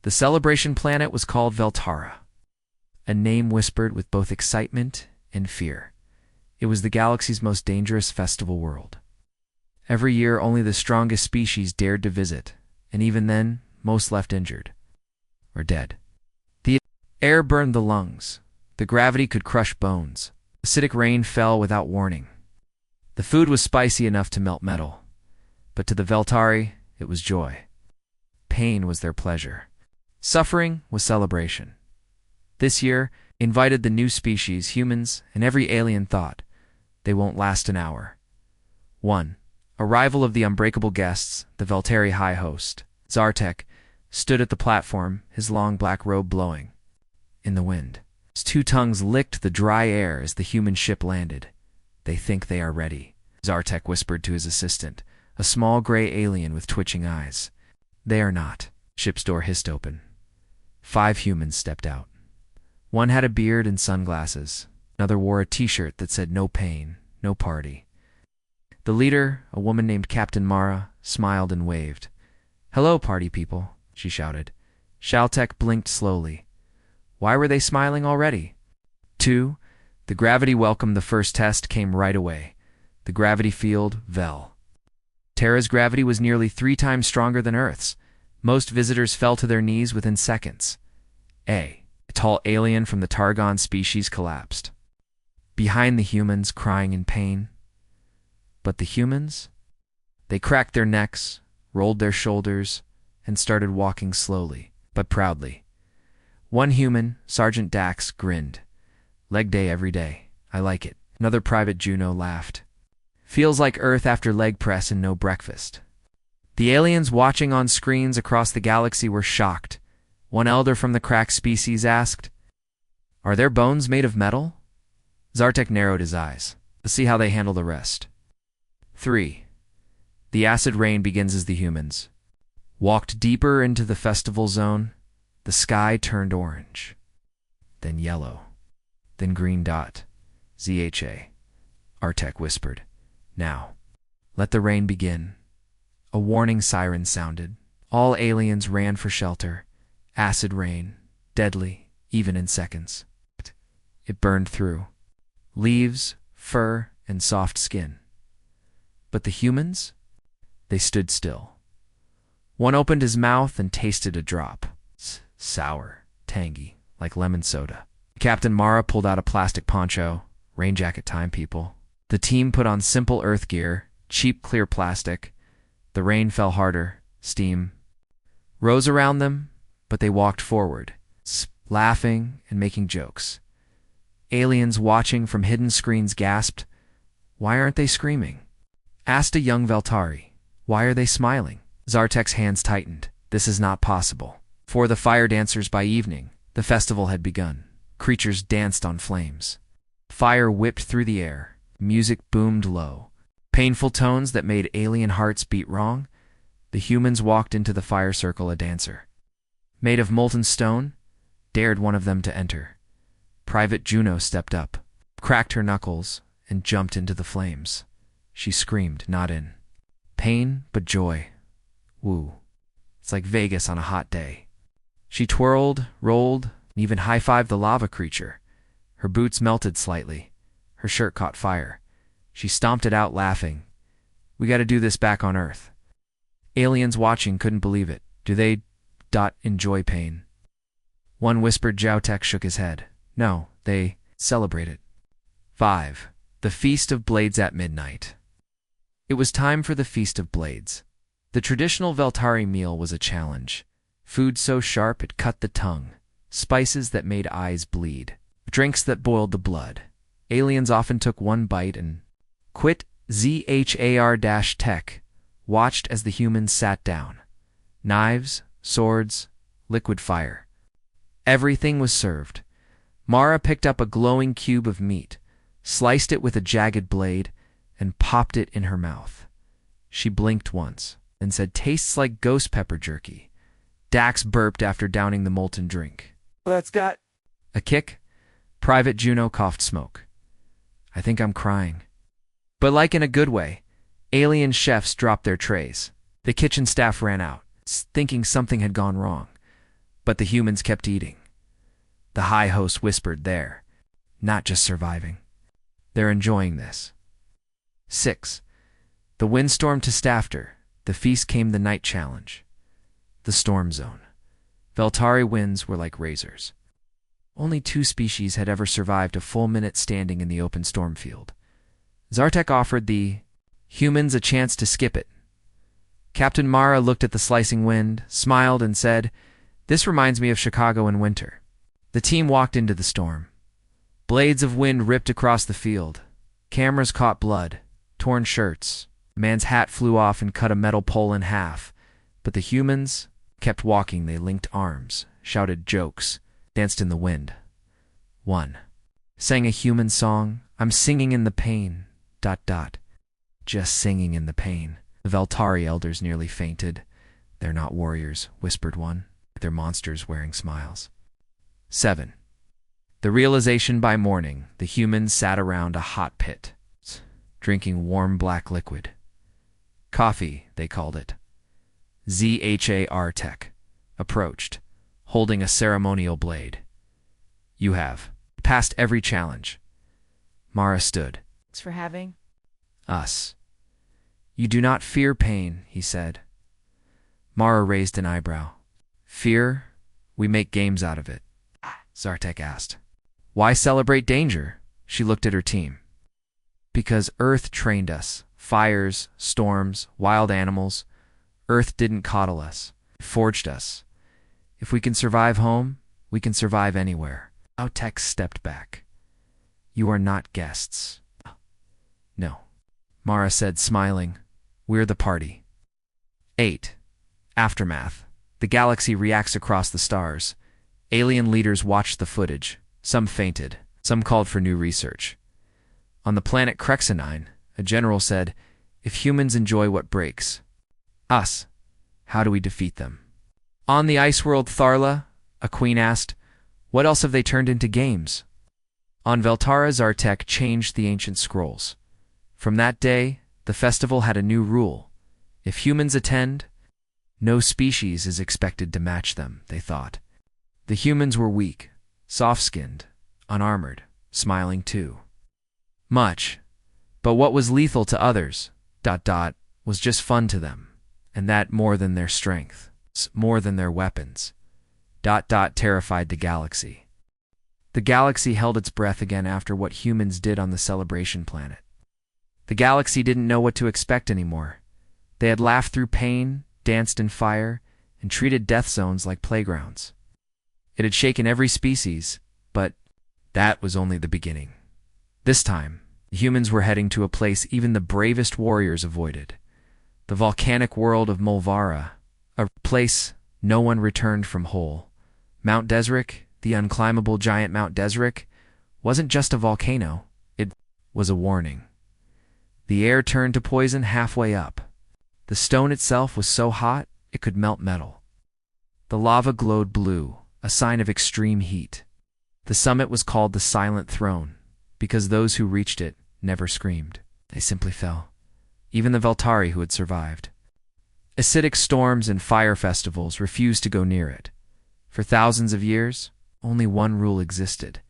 The celebration planet was called Veltara, a name whispered with both excitement and fear. It was the galaxy's most dangerous festival world. Every year, only the strongest species dared to visit, and even then, most left injured or dead. The air burned the lungs. The gravity could crush bones. Acidic rain fell without warning. The food was spicy enough to melt metal, but to the Veltari, it was joy. Pain was their pleasure. Suffering was celebration. This year invited the new species, humans, and every alien thought, they won't last an hour. 1. Arrival of the unbreakable guests, the Veltari High Host. Zartek stood at the platform, his long black robe blowing in the wind. His two tongues licked the dry air as the human ship landed. They think they are ready, Zartek whispered to his assistant, a small gray alien with twitching eyes. They are not. Ship's door hissed open. 5 humans stepped out. One had a beard and sunglasses. Another wore a t-shirt that said "No pain, no party." The leader, a woman named Captain Mara, smiled and waved. "Hello, party people," she shouted. Shaltek blinked slowly. Why were they smiling already? 2. The gravity welcome. The first test came right away. The gravity field, Vel. Terra's gravity was nearly 3 times stronger than Earth's. Most visitors fell to their knees within seconds. A tall alien from the Targon species collapsed. Behind the humans, crying in pain. But the humans? They cracked their necks, rolled their shoulders, and started walking slowly, but proudly. One human, Sergeant Dax, grinned. Leg day every day. I like it. Another Private Juno laughed. Feels like Earth after leg press and no breakfast. The aliens watching on screens across the galaxy were shocked. One elder from the crack species asked, "Are their bones made of metal?" Zartek narrowed his eyes. Let's see how they handle the rest. 3. The acid rain begins as the humans walked deeper into the festival zone. The sky turned orange, then yellow, then green dot. ZHA, Artek whispered. Now, let the rain begin. A warning siren sounded. All aliens ran for shelter. Acid rain, deadly, even in seconds. It burned through leaves, fur, and soft skin. But the humans? They stood still. One opened his mouth and tasted a drop. Sour, tangy, like lemon soda. Captain Mara pulled out a plastic poncho. Rain jacket time, people. The team put on simple Earth gear, cheap clear plastic. The rain fell harder. Steam rose around them, but they walked forward, laughing and making jokes. Aliens watching from hidden screens gasped, "Why aren't they screaming?" Asked a young Veltari, "Why are they smiling?" Zartek's hands tightened. This is not possible. For the fire dancers by evening, the festival had begun. Creatures danced on flames. Fire whipped through the air. Music boomed low. Painful tones that made alien hearts beat wrong. The humans walked into the fire circle a dancer. Made of molten stone, dared one of them to enter. Private Juno stepped up, cracked her knuckles, and jumped into the flames. She screamed, not in pain, but joy. Woo. It's like Vegas on a hot day. She twirled, rolled, and even high-fived the lava creature. Her boots melted slightly. Her shirt caught fire. She stomped it out, laughing. We gotta do this back on Earth. Aliens watching couldn't believe it. Do they enjoy pain? One whispered. Joutek shook his head. No, they celebrate it. 5. The Feast of Blades at midnight. It was time for the Feast of Blades. The traditional Veltari meal was a challenge. Food so sharp it cut the tongue. Spices that made eyes bleed. Drinks that boiled the blood. Aliens often took one bite and quit. ZHAR-Tech watched as the humans sat down. Knives, swords, liquid fire. Everything was served. Mara picked up a glowing cube of meat, sliced it with a jagged blade, and popped it in her mouth. She blinked once and said, "Tastes like ghost pepper jerky." Dax burped after downing the molten drink. That's got a kick. Private Juno coughed smoke. I think I'm crying. But like in a good way, alien chefs dropped their trays. The kitchen staff ran out, thinking something had gone wrong. But the humans kept eating. The high host whispered, "They're not just surviving. They're enjoying this." 6. The windstorm to Stafter. The feast came the night challenge. The storm zone. Veltari winds were like razors. Only 2 species had ever survived a full minute standing in the open storm field. Zartek offered the humans a chance to skip it. Captain Mara looked at the slicing wind, smiled, and said, "This reminds me of Chicago in winter." The team walked into the storm. Blades of wind ripped across the field. Cameras caught blood, torn shirts. A man's hat flew off and cut a metal pole in half. But the humans kept walking. They linked arms, shouted jokes, danced in the wind. 1. Sang a human song. "I'm singing in the pain. ... Just singing in the pain." The Veltari elders nearly fainted. "They're not warriors," whispered one. "They're monsters wearing smiles." 7. The realization by morning. The humans sat around a hot pit, drinking warm black liquid. Coffee, they called it. ZHAR Tech approached, holding a ceremonial blade. "You have passed every challenge." Mara stood. Thanks for having us. "You do not fear pain," he said. Mara raised an eyebrow. "Fear? We make games out of it," Zartek asked. "Why celebrate danger?" She looked at her team. "Because Earth trained us. Fires, storms, wild animals. Earth didn't coddle us. It forged us. If we can survive home, we can survive anywhere." Zartek stepped back. "You are not guests." "No," Mara said, smiling. "We're the party." 8. Aftermath. The galaxy reacts across the stars. Alien leaders watched the footage. Some fainted. Some called for new research. On the planet Krexanine, a general said, "If humans enjoy what breaks us, how do we defeat them?" On the ice world Tharla, a queen asked, "What else have they turned into games?" On Veltara, Zartek changed the ancient scrolls. From that day, the festival had a new rule. If humans attend, no species is expected to match them, they thought. The humans were weak, soft-skinned, unarmored, smiling too. Much. But what was lethal to others, ... was just fun to them, and that more than their strength, more than their weapons, ... terrified the galaxy. The galaxy held its breath again after what humans did on the celebration planet. The galaxy didn't know what to expect anymore. They had laughed through pain, danced in fire, and treated death zones like playgrounds. It had shaken every species, but that was only the beginning. This time, the humans were heading to a place even the bravest warriors avoided. The volcanic world of Mulvara, a place no one returned from whole. Mount Desric, the unclimbable giant Mount Desric, wasn't just a volcano, it was a warning. The air turned to poison halfway up. The stone itself was so hot it could melt metal. The lava glowed blue, a sign of extreme heat. The summit was called the Silent Throne, because those who reached it never screamed. They simply fell. Even the Veltari who had survived. Acidic storms and fire festivals refused to go near it. For thousands of years, only one rule existed.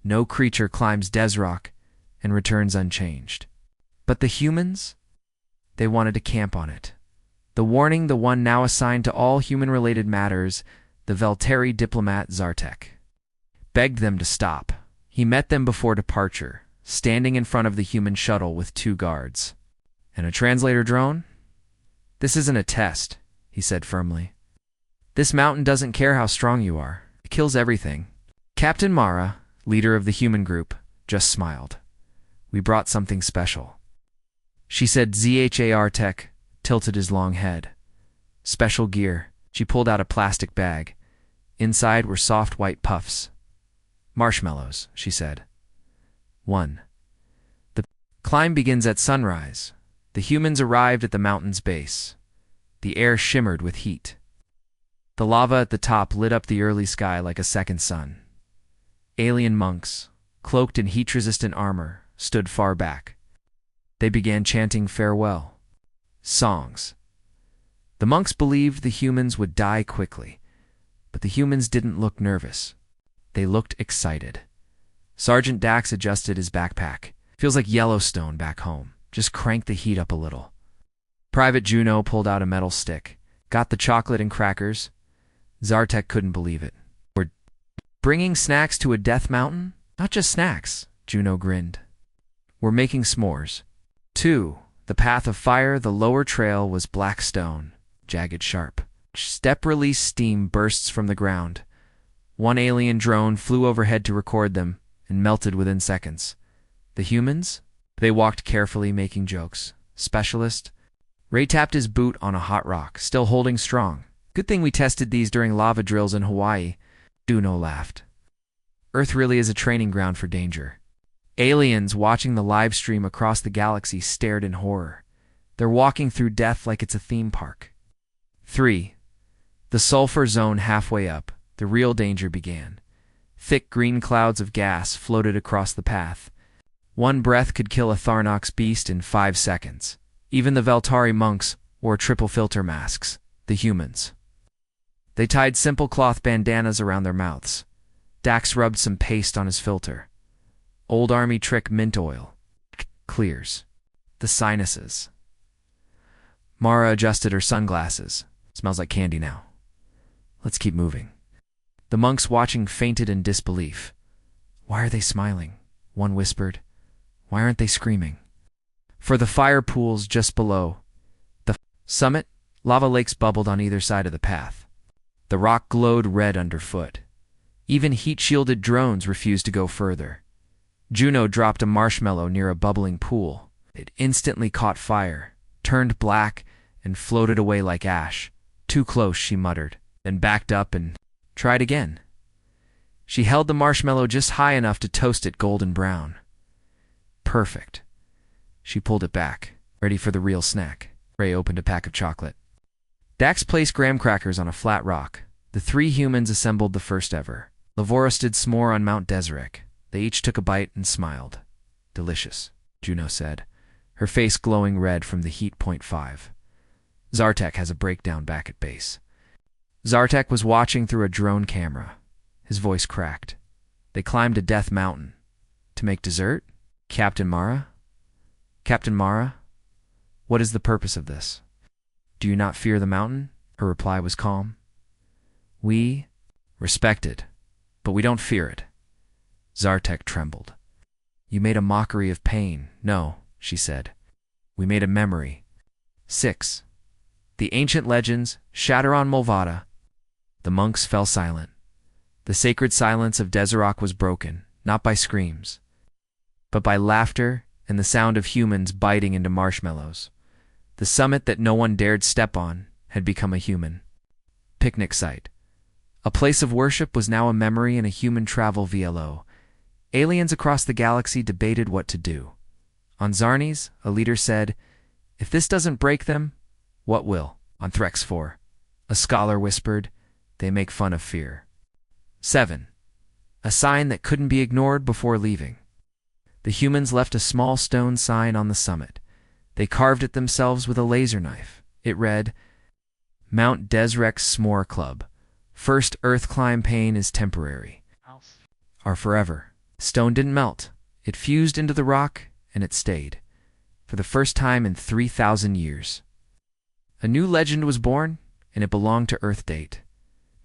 No creature climbs Desrock and returns unchanged. But the humans? They wanted to camp on it. The warning, the one now assigned to all human-related matters, the Veltari diplomat Zartek, begged them to stop. He met them before departure, standing in front of the human shuttle with 2 guards. "And a translator drone? This isn't a test," he said firmly. "This mountain doesn't care how strong you are. It kills everything." Captain Mara, leader of the human group, just smiled. "We brought something special." She said. ZHAR Tech tilted his long head. "Special gear." She pulled out a plastic bag. Inside were soft white puffs. "Marshmallows," she said. 1. The climb begins at sunrise. The humans arrived at the mountain's base. The air shimmered with heat. The lava at the top lit up the early sky like a second sun. Alien monks, cloaked in heat-resistant armor, stood far back. They began chanting farewell songs. The monks believed the humans would die quickly, But the humans didn't look nervous. They looked excited. Sergeant Dax adjusted his backpack. Feels like Yellowstone back home. Just crank the heat up a little. Private Juno pulled out a metal stick. Got the chocolate and crackers. Zartek couldn't believe it. We're bringing snacks to a death mountain? Not just snacks, Juno grinned. We're making s'mores. 2. The path of fire, the lower trail was black stone, jagged sharp. Step-release steam bursts from the ground. One alien drone flew overhead to record them and melted within seconds. The humans? They walked carefully, making jokes. Specialist? Ray tapped his boot on a hot rock, still holding strong. Good thing we tested these during lava drills in Hawaii. Juno laughed. Earth really is a training ground for danger. Aliens watching the live stream across the galaxy stared in horror. They're walking through death like it's a theme park. 3. The sulfur zone halfway up, the real danger began. Thick green clouds of gas floated across the path. One breath could kill a Tharnox beast in 5 seconds. Even the Veltari monks wore triple filter masks, the humans. They tied simple cloth bandanas around their mouths. Dax rubbed some paste on his filter. Old army trick mint oil. Clears. The sinuses. Mara adjusted her sunglasses. Smells like candy now. Let's keep moving. The monks watching fainted in disbelief. Why are they smiling? One whispered. Why aren't they screaming? For the fire pools just below the summit, lava lakes bubbled on either side of the path. The rock glowed red underfoot. Even heat-shielded drones refused to go further. Juno dropped a marshmallow near a bubbling pool. It instantly caught fire, turned black, and floated away like ash. Too close, she muttered, then backed up and tried again. She held the marshmallow just high enough to toast it golden brown. Perfect. She pulled it back, ready for the real snack. Ray opened a pack of chocolate. Dax placed graham crackers on a flat rock. The 3 humans assembled the first ever. Lavora did s'more on Mount Deseret. They each took a bite and smiled. Delicious, Juno said, her face glowing red from the heat. 5. Zartek has a breakdown back at base. Zartek was watching through a drone camera. His voice cracked. They climbed a death mountain. To make dessert? Captain Mara? Captain Mara? What is the purpose of this? Do you not fear the mountain? Her reply was calm. We respect it, but we don't fear it. Zartek trembled. You made a mockery of pain. No, she said. We made a memory. 6. The ancient legends shatter on Mulvada. The monks fell silent. The sacred silence of Deseret was broken, not by screams, but by laughter and the sound of humans biting into marshmallows. The summit that no one dared step on had become a human picnic site. A place of worship was now a memory in a human travel VLO. Aliens across the galaxy debated what to do. On Zarnes, a leader said, if this doesn't break them, what will? On Threx 4, a scholar whispered, they make fun of fear. 7. A sign that couldn't be ignored before leaving. The humans left a small stone sign on the summit. They carved it themselves with a laser knife. It read, Mount Deserek's S'more Club. First Earth climb pain is temporary. Are forever. Stone didn't melt. It fused into the rock, and it stayed. For the first time in 3,000 years. A new legend was born, and it belonged to Earth Date.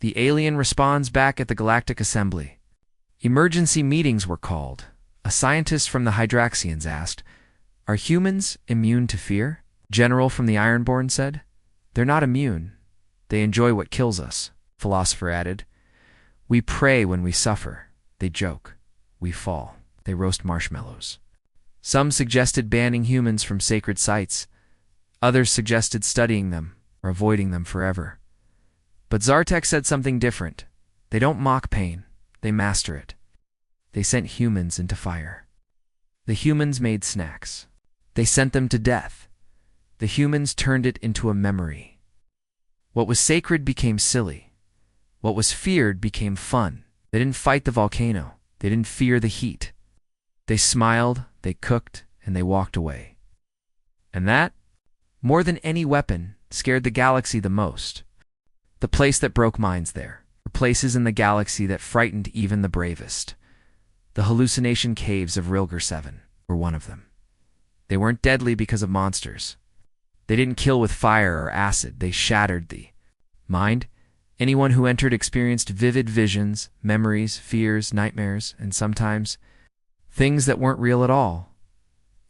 The alien responds back at the Galactic Assembly. Emergency meetings were called. A scientist from the Hydraxians asked, are humans immune to fear? General from the Ironborn said, they're not immune. They enjoy what kills us. Philosopher added, we pray when we suffer. They joke. We fall. They roast marshmallows. Some suggested banning humans from sacred sites. Others suggested studying them or avoiding them forever. But Zartek said something different. They don't mock pain. They master it. They sent humans into fire. The humans made snacks. They sent them to death. The humans turned it into a memory. What was sacred became silly. What was feared became fun. They didn't fight the volcano. They didn't fear the heat. They smiled, they cooked, and they walked away. And that, more than any weapon, scared the galaxy the most. The place that broke minds there. were places in the galaxy that frightened even the bravest. The hallucination caves of Rilger 7 were one of them. They weren't deadly because of monsters. They didn't kill with fire or acid. They shattered the mind. Anyone who entered experienced vivid visions, memories, fears, nightmares, and sometimes things that weren't real at all.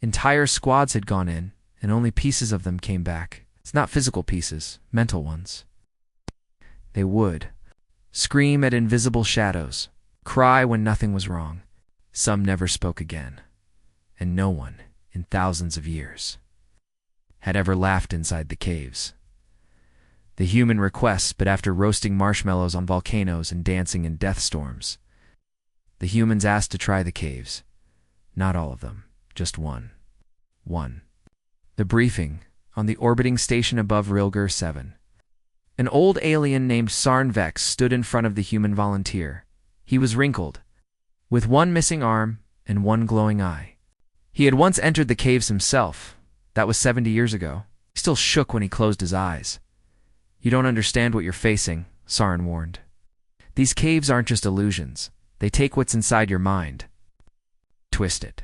Entire squads had gone in, and only pieces of them came back. It's not physical pieces, mental ones. They would scream at invisible shadows, cry when nothing was wrong. Some never spoke again, and no one, in thousands of years, had ever laughed inside the caves. The human requests, but after roasting marshmallows on volcanoes and dancing in death storms, the humans asked to try the caves. Not all of them, just one. The briefing on the orbiting station above Rilger 7. An old alien named Sarnvex stood in front of the human volunteer. He was wrinkled, with one missing arm and one glowing eye. He had once entered the caves himself. That was 70 years ago. He still shook when he closed his eyes. You don't understand what you're facing, Sarin warned. These caves aren't just illusions. They take what's inside your mind, twist it.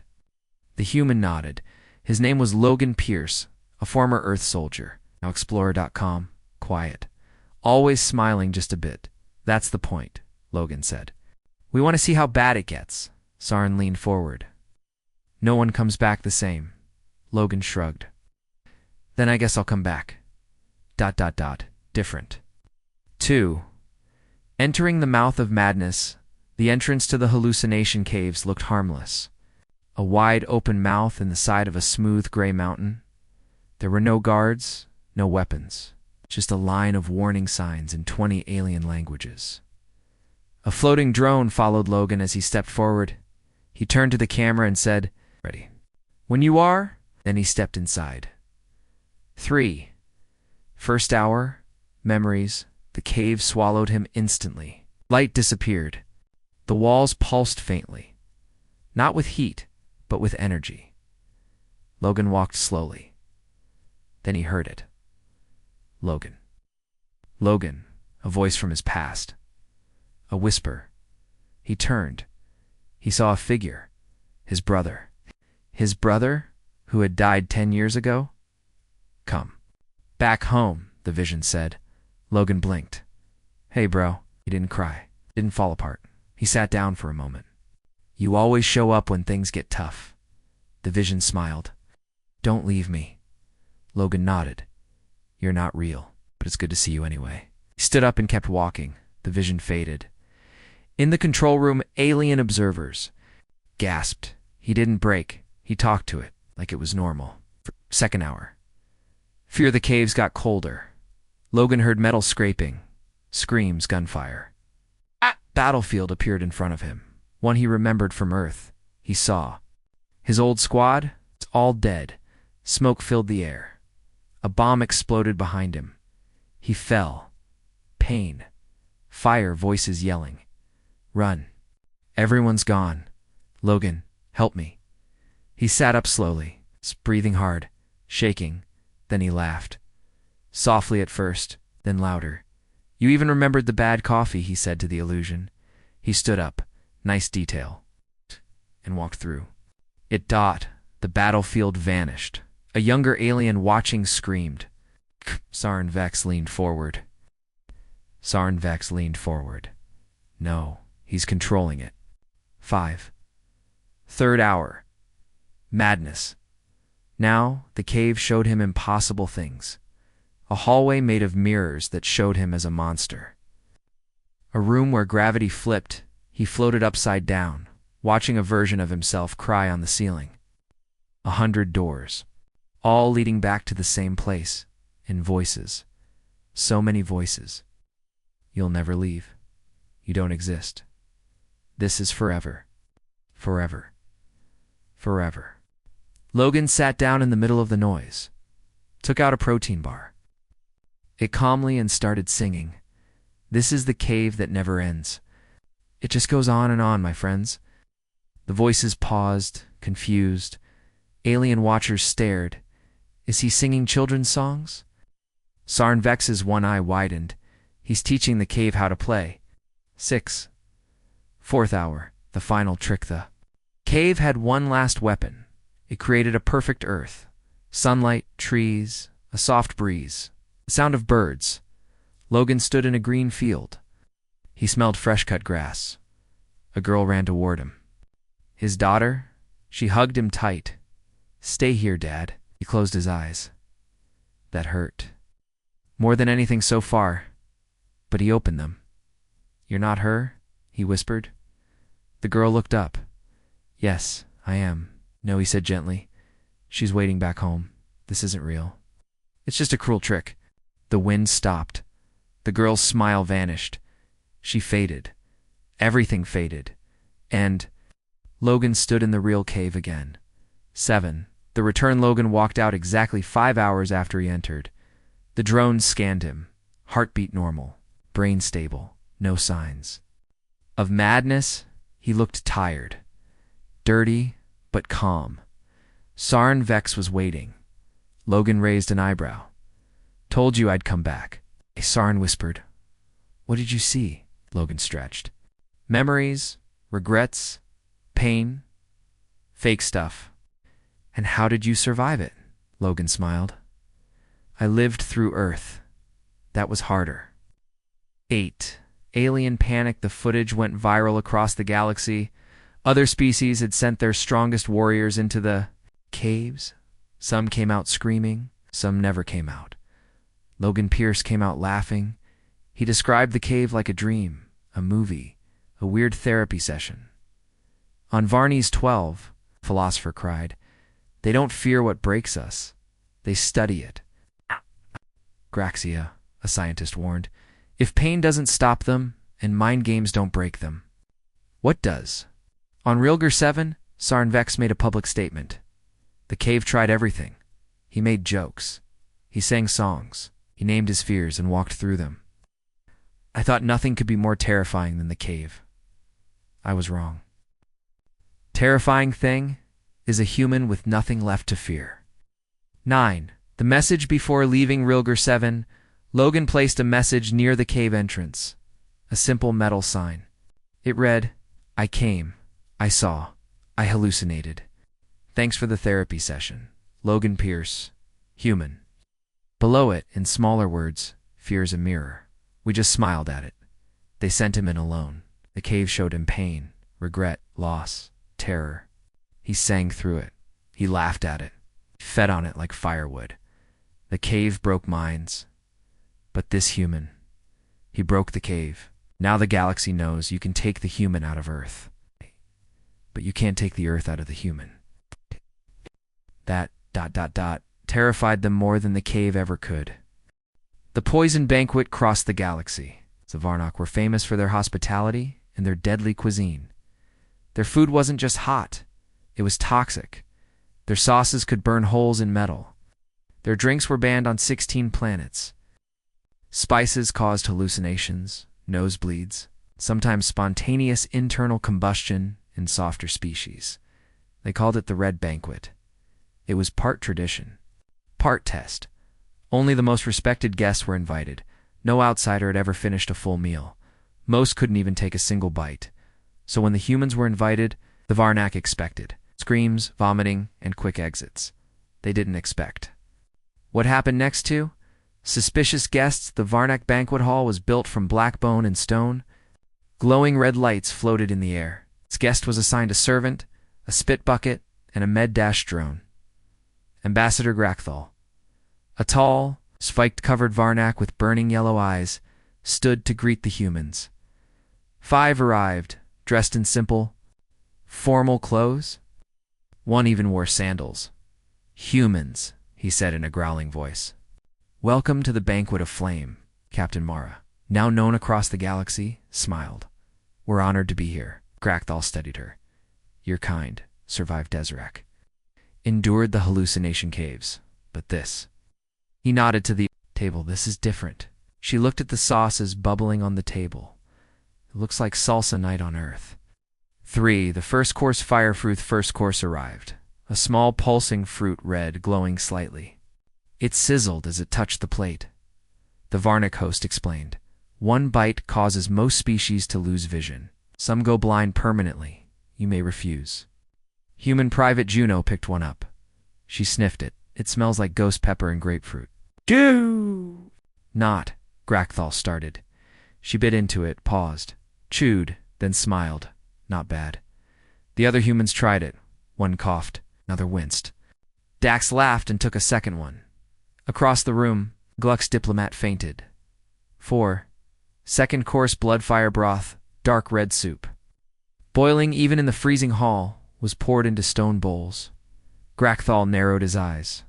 The human nodded. His name was Logan Pierce, a former Earth soldier, now Explorer.com, quiet. Always smiling just a bit. That's the point, Logan said. We want to see how bad it gets. Sarin leaned forward. No one comes back the same. Logan shrugged. Then I guess I'll come back. ... Different. 2. Entering the mouth of madness, the entrance to the hallucination caves looked harmless. A wide open mouth in the side of a smooth gray mountain. There were no guards, no weapons, just a line of warning signs in 20 alien languages. A floating drone followed Logan as he stepped forward. He turned to the camera and said, "Ready." "When you are," then he stepped inside. 3. First hour, memories, the cave swallowed him instantly. Light disappeared. The walls pulsed faintly. Not with heat, but with energy. Logan walked slowly. Then he heard it. Logan. Logan, a voice from his past. A whisper. He turned. He saw a figure. His brother. His brother, who had died 10 years ago? Come. Back home, the vision said. Logan blinked. Hey, bro. He didn't cry. Didn't fall apart. He sat down for a moment. You always show up when things get tough. The vision smiled. Don't leave me. Logan nodded. You're not real, but it's good to see you anyway. He stood up and kept walking. The vision faded. In the control room, alien observers gasped. He didn't break. He talked to it like it was normal. Second hour. Fear the caves got colder. Logan heard metal scraping, screams, gunfire. Battlefield appeared in front of him. One he remembered from Earth. He saw. His old squad? It's all dead. Smoke filled the air. A bomb exploded behind him. He fell. Pain. Fire, voices yelling. Run. Everyone's gone. Logan, help me. He sat up slowly, breathing hard, shaking. Then he laughed. Softly at first, then louder. You even remembered the bad coffee, he said to the illusion. He stood up. Nice detail. And walked through. The battlefield vanished. A younger alien watching screamed. Sarin Vex leaned forward. No, he's controlling it. 5. Third hour. Madness. Now, the cave showed him impossible things. A hallway made of mirrors that showed him as a monster. A room where gravity flipped. He floated upside down, watching a version of himself cry on the ceiling. 100 doors, all leading back to the same place, in voices. So many voices. You'll never leave. You don't exist. This is forever. Forever. Forever. Logan sat down in the middle of the noise, took out a protein bar. It calmly and started singing. This is the cave that never ends. It just goes on and on, my friends. The voices paused, confused. Alien watchers stared. Is he singing children's songs? Sarnvex's one eye widened. He's teaching the cave how to play. 6. Fourth hour, the final trick. The cave had one last weapon. It created a perfect earth. Sunlight, trees, a soft breeze, the sound of birds. Logan stood in a green field. He smelled fresh-cut grass. A girl ran toward him. His daughter? She hugged him tight. "Stay here, Dad." He closed his eyes. That hurt. More than anything so far. But he opened them. "You're not her?" he whispered. The girl looked up. "Yes, I am." "No," he said gently. "She's waiting back home. This isn't real. It's just a cruel trick." The wind stopped. The girl's smile vanished. She faded. Everything faded. And Logan stood in the real cave again. 7. The return. Logan walked out exactly 5 hours after he entered. The drones scanned him. Heartbeat normal. Brain stable. No signs of madness. He looked tired. Dirty, but calm. Sarn Vex was waiting. Logan raised an eyebrow. "Told you I'd come back." Sarn whispered. "What did you see?" Logan stretched. "Memories, regrets, pain, fake stuff." "And how did you survive it?" Logan smiled. "I lived through Earth. That was harder." 8. Alien panic. The footage went viral across the galaxy. Other species had sent their strongest warriors into the caves. Some came out screaming, some never came out. Logan Pierce came out laughing. He described the cave like a dream, a movie, a weird therapy session. "On Varney's 12, philosopher cried, they don't fear what breaks us. They study it." Graxia, a scientist, warned, "If pain doesn't stop them, and mind games don't break them, what does?" On Rilger 7, Sarn Vex made a public statement. The cave tried everything. He made jokes. He sang songs. He named his fears and walked through them. "I thought nothing could be more terrifying than the cave. I was wrong." Terrifying thing is a human with nothing left to fear. 9. The message. Before leaving Rilger 7, Logan placed a message near the cave entrance. A simple metal sign. It read, "I came. I saw. I hallucinated. Thanks for the therapy session. Logan Pierce. Human." Below it, in smaller words, "Fear's a mirror. We just smiled at it." They sent him in alone. The cave showed him pain, regret, loss, terror. He sang through it. He laughed at it. Fed on it like firewood. The cave broke minds. But this human, he broke the cave. Now the galaxy knows you can take the human out of Earth, but you can't take the Earth out of the human. That ... terrified them more than the cave ever could. The poison banquet crossed the galaxy. The Varnock were famous for their hospitality and their deadly cuisine. Their food wasn't just hot, it was toxic. Their sauces could burn holes in metal. Their drinks were banned on 16 planets. Spices caused hallucinations, nosebleeds, sometimes spontaneous internal combustion in softer species. They called it the Red Banquet. It was part tradition, part test. Only the most respected guests were invited. No outsider had ever finished a full meal. Most couldn't even take a single bite. So when the humans were invited, the Varnak expected screams, vomiting, and quick exits. They didn't expect. What happened next to? Suspicious guests. The Varnak banquet hall was built from black bone and stone. Glowing red lights floated in the air. Its guest was assigned a servant, a spit bucket, and a med-dash drone. Ambassador Grakthal, a tall, spiked-covered Varnak with burning yellow eyes, stood to greet the humans. 5 arrived, dressed in simple, formal clothes. One even wore sandals. "Humans," he said in a growling voice. "Welcome to the Banquet of Flame." Captain Mara, now known across the galaxy, smiled. "We're honored to be here." Grakthal studied her. "You're kind, survived Deseret. Endured the hallucination caves. But this..." He nodded to the table. "This is different." She looked at the sauces bubbling on the table. "It looks like salsa night on Earth." 3. The first course. Fire fruit. First course arrived. A small pulsing fruit, red, glowing slightly. It sizzled as it touched the plate. The Varnak host explained, One bite causes most species to lose vision. Some go blind permanently. You may refuse. Human Private Juno picked one up. She sniffed it. It smells like ghost pepper and grapefruit. Goo! Not, Grakthal started. She bit into it, paused, chewed, then smiled. Not bad. The other humans tried it. One coughed, another winced. Dax laughed and took a second one. Across the room, Gluck's diplomat fainted. 4. Second course bloodfire broth, dark red soup. Boiling even in the freezing hall, was poured into stone bowls. Grakthal narrowed his eyes.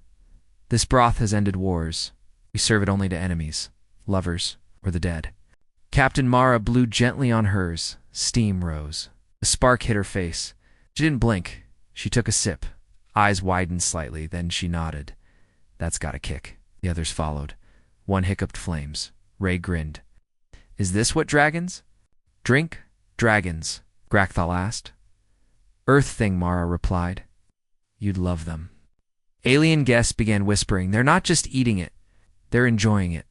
This broth has ended wars. We serve it only to enemies, lovers, or the dead. Captain Mara blew gently on hers. Steam rose. A spark hit her face. She didn't blink. She took a sip. Eyes widened slightly, then she nodded. That's got a kick. The others followed. One hiccuped flames. Ray grinned. Is this what dragons? Drink? Dragons, Grakthal asked. Earth thing, Mara replied. You'd love them. Alien guests began whispering. They're not just eating it. They're enjoying it.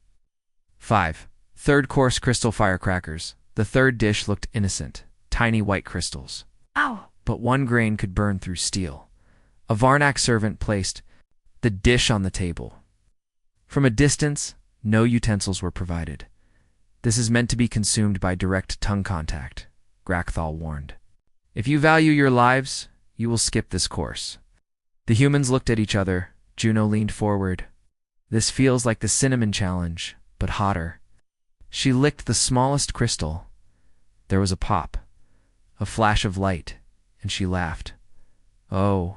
5. Third course crystal firecrackers. The third dish looked innocent. Tiny white crystals. Ow! But one grain could burn through steel. A Varnak servant placed the dish on the table. From a distance, no utensils were provided. This is meant to be consumed by direct tongue contact, Grakthal warned. If you value your lives, you will skip this course. The humans looked at each other. Juno leaned forward. This feels like the cinnamon challenge, but hotter. She licked the smallest crystal. There was a pop, a flash of light, and she laughed. Oh,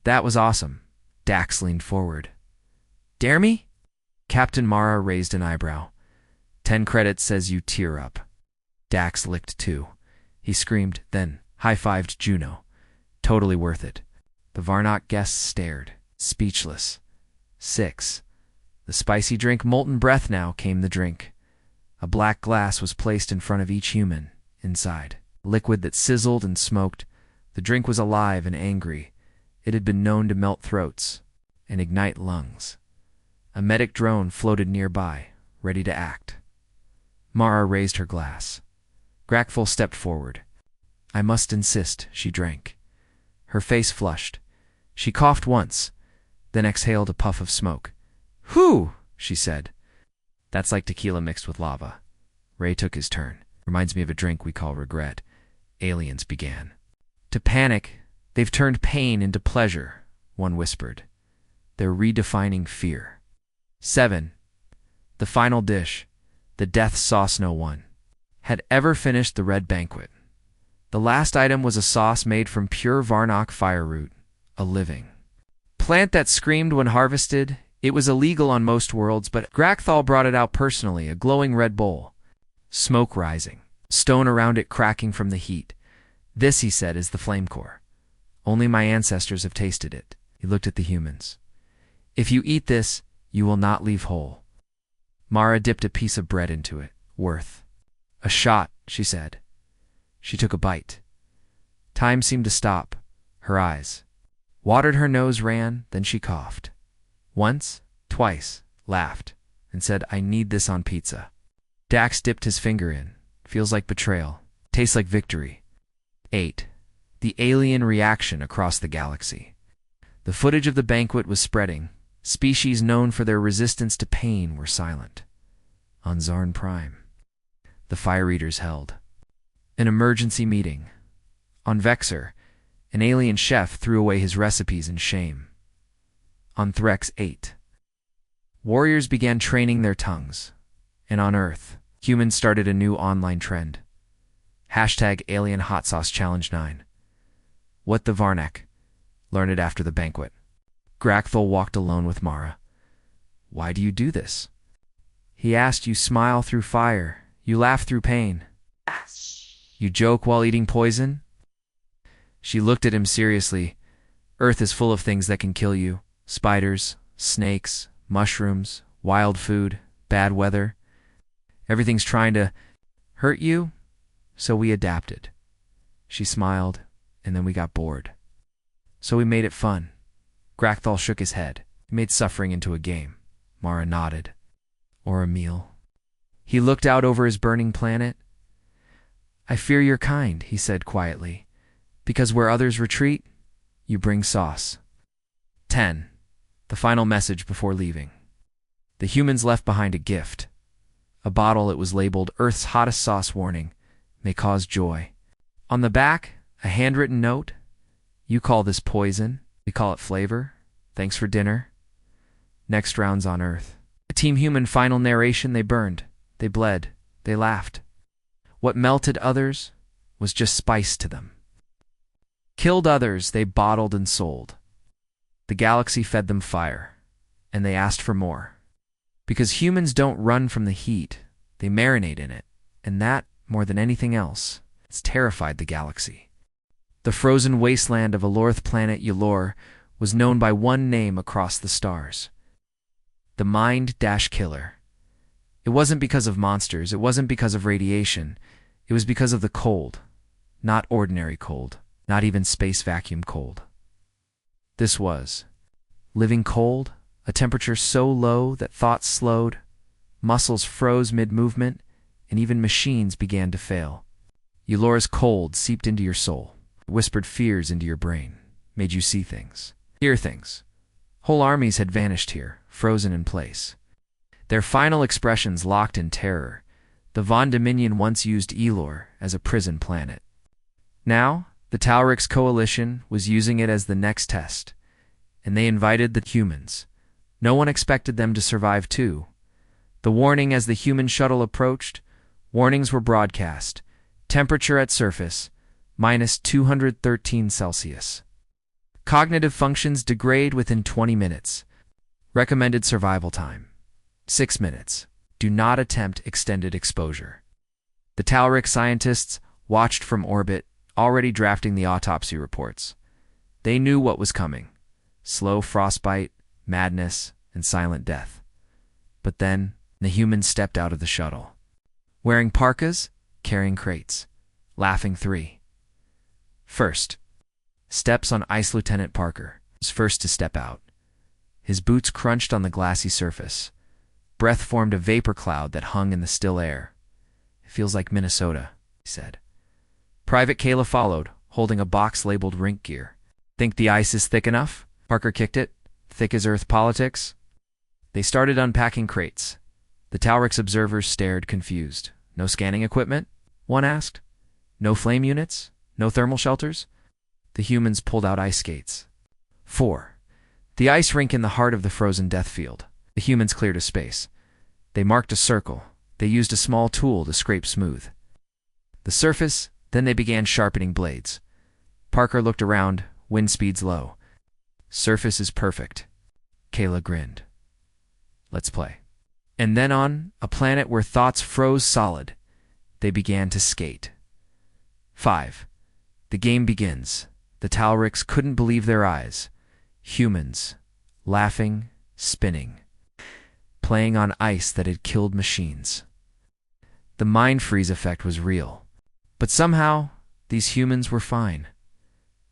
that was awesome. Dax leaned forward. Dare me? Captain Mara raised an eyebrow. 10 credits says you tear up. Dax licked 2. He screamed, then high-fived Juno. Totally worth it. The Varnak guests stared, speechless. 6. The spicy drink molten breath. Now came the drink. A black glass was placed in front of each human. Inside, liquid that sizzled and smoked. The drink was alive and angry. It had been known to melt throats and ignite lungs. A medic drone floated nearby, ready to act. Mara raised her glass. Grakthal stepped forward. I must insist, she drank. Her face flushed. She coughed once, then exhaled a puff of smoke. Whew, she said. That's like tequila mixed with lava. Ray took his turn. Reminds me of a drink we call regret. Aliens began. To panic, they've turned pain into pleasure, one whispered. They're redefining fear. 7. The final dish, the death sauce no one had ever finished the red banquet. The last item was a sauce made from pure Varnak fire root, a living plant that screamed when harvested. It was illegal on most worlds, but Grakthal brought it out personally, a glowing red bowl. Smoke rising, stone around it cracking from the heat. This, he said, is the flame core. Only my ancestors have tasted it. He looked at the humans. If you eat this, you will not leave whole. Mara dipped a piece of bread into it. Worth a shot, she said. She took a bite. Time seemed to stop. Her eyes watered, her nose ran, then she coughed. Once, twice, laughed, and said, I need this on pizza. Dax dipped his finger in. Feels like betrayal. Tastes like victory. 8. The alien reaction across the galaxy. The footage of the banquet was spreading. Species known for their resistance to pain were silent. On Zarn Prime, the Fire Eaters held an emergency meeting. On Vexer, an alien chef threw away his recipes in shame. On Threx 8, warriors began training their tongues. And on Earth, humans started a new online trend. Hashtag Alien Hot Sauce Challenge 9. What the Varnak? Learn it after the banquet. Grakthal walked alone with Mara. Why do you do this? He asked. You smile through fire. You laugh through pain. You joke while eating poison? She looked at him seriously. Earth is full of things that can kill you. Spiders, snakes, mushrooms, wild food, bad weather. Everything's trying to hurt you, so we adapted. She smiled, and then we got bored. So we made it fun. Grakthal shook his head. He made suffering into a game. Mara nodded. Or a meal. He looked out over his burning planet. "I fear your kind," he said quietly, "because where others retreat, you bring sauce." 10. The final message before leaving. The humans left behind a gift. A bottle. It was labeled "Earth's Hottest Sauce Warning. May cause joy." On the back, a handwritten note. "You call this poison. We call it flavor. Thanks for dinner. Next round's on Earth." A Team Human final narration. They burned. They bled. They laughed. What melted others was just spice to them. Killed others they bottled and sold. The galaxy fed them fire, and they asked for more. Because humans don't run from the heat, they marinate in it, and that, more than anything else, it's terrified the galaxy. The frozen wasteland of Alorth planet Yulor was known by one name across the stars: the Mind-Killer. It wasn't because of monsters, it wasn't because of radiation, it was because of the cold. Not ordinary cold, not even space vacuum cold. This was living cold, a temperature so low that thoughts slowed, muscles froze mid-movement, and even machines began to fail. Yulor's cold seeped into your soul, whispered fears into your brain, made you see things, hear things. Whole armies had vanished here, frozen in place. Their final expressions locked in terror. The Von Dominion once used Elor as a prison planet. Now, the Talrix coalition was using it as the next test, and they invited the humans. No one expected them to survive too. The warning as the human shuttle approached, warnings were broadcast. Temperature at surface, -213 Celsius. Cognitive functions degrade within 20 minutes. Recommended survival time: 6 minutes. Do not attempt extended exposure. The Talrix scientists watched from orbit, already drafting the autopsy reports. They knew what was coming: slow frostbite, madness, and silent death. But then, the humans stepped out of the shuttle. Wearing parkas, carrying crates. Laughing 3. First. Steps on Ice Lieutenant Parker was first to step out. His boots crunched on the glassy surface. Breath formed a vapor cloud that hung in the still air. "It feels like Minnesota," he said. Private Kayla followed, holding a box labeled rink gear. "Think the ice is thick enough?" Parker kicked it. "Thick as Earth politics?" They started unpacking crates. The Talrix observers stared confused. "No scanning equipment?" one asked. "No flame units? No thermal shelters?" The humans pulled out ice skates. 4. The ice rink in the heart of the frozen death field. The humans cleared a space. They marked a circle. They used a small tool to scrape smooth the surface, then they began sharpening blades. Parker looked around, wind speeds low. "Surface is perfect." Kayla grinned. "Let's play." And then on a planet where thoughts froze solid, they began to skate. 5. The game begins. The Talrix couldn't believe their eyes. Humans, laughing, spinning, playing on ice that had killed machines. The mind freeze effect was real. But somehow, these humans were fine.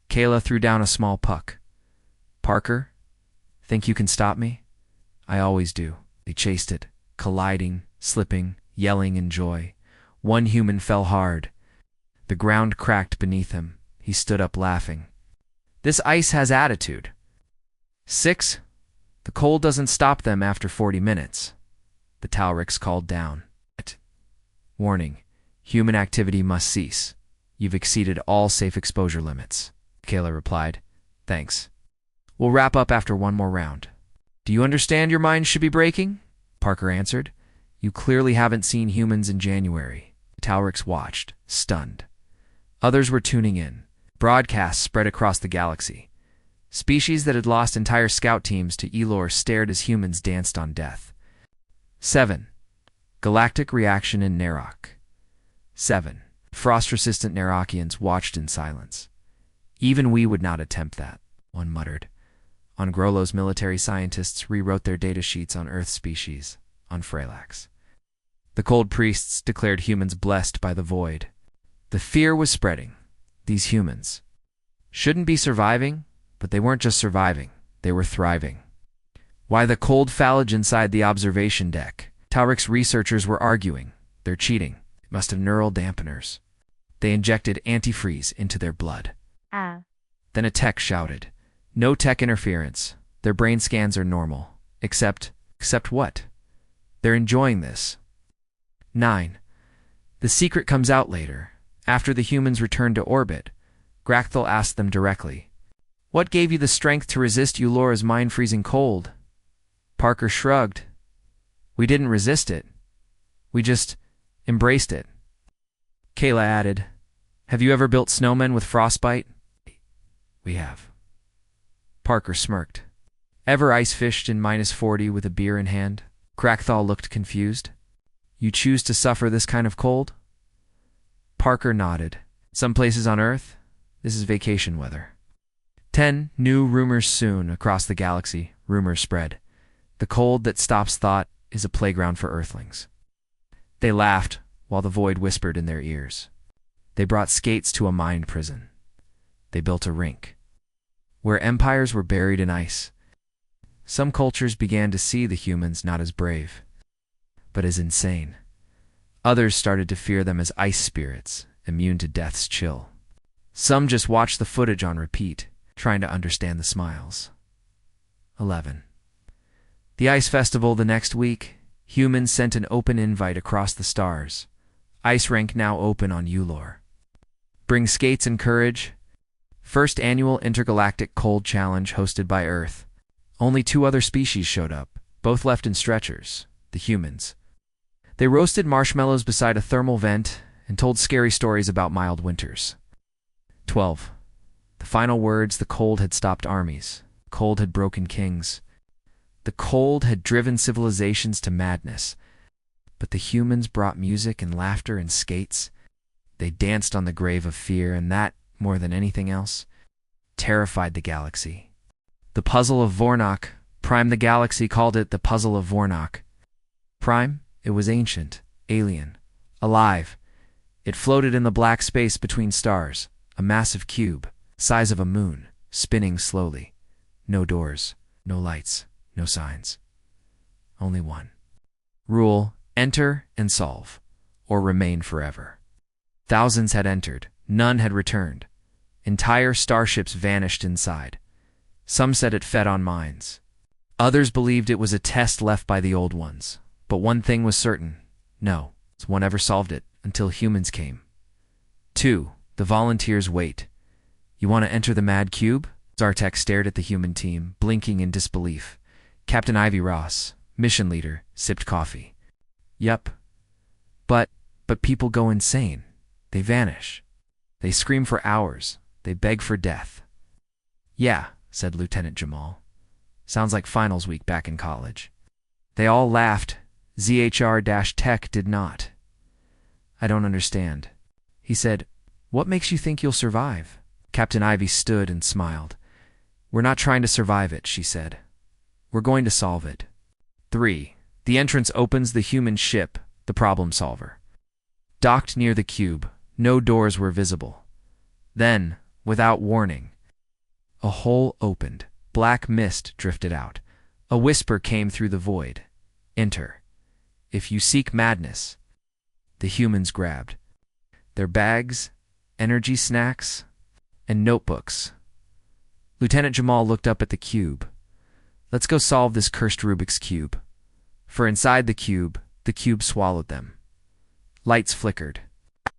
Kayla threw down a small puck. "Parker, think you can stop me?" "I always do." They chased it, colliding, slipping, yelling in joy. One human fell hard. The ground cracked beneath him. He stood up laughing. "This ice has attitude." 6. The cold doesn't stop them after 40 minutes. The Talrix called down. "Warning. Human activity must cease. You've exceeded all safe exposure limits." Kayla replied. "Thanks. We'll wrap up after one more round." "Do you understand your mind should be breaking?" Parker answered. "You clearly haven't seen humans in January." The Talrix watched, stunned. Others were tuning in. Broadcasts spread across the galaxy. Species that had lost entire scout teams to Elor stared as humans danced on death. 7. Galactic reaction in Narok. 7. Frost-resistant Narokians watched in silence. "Even we would not attempt that," one muttered. On Grolo's military scientists rewrote their data sheets on Earth species, on Frelax. The cold priests declared humans blessed by the void. The fear was spreading. These humans shouldn't be surviving, but they weren't just surviving, they were thriving. Why the cold phallage inside the observation deck? Taurik's researchers were arguing. They're cheating. It must have neural dampeners. They injected antifreeze into their blood. Then a tech shouted, "No tech interference. Their brain scans are normal. Except what? They're enjoying this." 9. The secret comes out later. After the humans returned to orbit, Grachthel asked them directly, "What gave you the strength to resist Eulora's mind-freezing cold?" Parker shrugged. "We didn't resist it. We just embraced it." Kayla added, "Have you ever built snowmen with frostbite?" "We have." Parker smirked. "Ever ice-fished in -40 with a beer in hand?" Grachthel looked confused. "You choose to suffer this kind of cold?" Parker nodded. "Some places on Earth, this is vacation weather." 10. New rumors soon across the galaxy. Rumors spread. The cold that stops thought is a playground for Earthlings. They laughed while the void whispered in their ears. They brought skates to a mind prison. They built a rink where empires were buried in ice. Some cultures began to see the humans not as brave, but as insane. Others started to fear them as ice spirits, immune to death's chill. Some just watched the footage on repeat, trying to understand the smiles. 11. The Ice Festival the next week, humans sent an open invite across the stars. Ice rink now open on Eulor. Bring skates and courage. First annual intergalactic cold challenge hosted by Earth. Only 2 other species showed up, both left in stretchers, the humans. They roasted marshmallows beside a thermal vent and told scary stories about mild winters. 12. The final words: the cold had stopped armies. The cold had broken kings. The cold had driven civilizations to madness. But the humans brought music and laughter and skates. They danced on the grave of fear, and that, more than anything else, terrified the galaxy. The Puzzle of Vornok. Prime the Galaxy called it the Puzzle of Vornok. Prime? It was ancient, alien, alive. It floated in the black space between stars, a massive cube, size of a moon, spinning slowly. No doors, no lights, no signs. Only one rule: enter and solve, or remain forever. Thousands had entered, none had returned. Entire starships vanished inside. Some said it fed on mines. Others believed it was a test left by the old ones. But one thing was certain: no one ever solved it until humans came. 2. The volunteers wait. You want to enter the Mad Cube? Zartek stared at the human team, blinking in disbelief. Captain Ivy Ross, mission leader, sipped coffee. Yup. But people go insane. They vanish. They scream for hours. They beg for death. Yeah, said Lieutenant Jamal. Sounds like finals week back in college. They all laughed. ZHR-Tech did not. I don't understand. He said, "What makes you think you'll survive?" Captain Ivy stood and smiled. "We're not trying to survive it," she said. "We're going to solve it." 3. The entrance opens. The human ship, the problem solver, docked near the cube. No doors were visible. Then, without warning, a hole opened. Black mist drifted out. A whisper came through the void. Enter. If you seek madness. The humans grabbed their bags, energy snacks, and notebooks. Lieutenant Jamal looked up at the cube. Let's go solve this cursed Rubik's Cube. For inside the cube swallowed them. Lights flickered.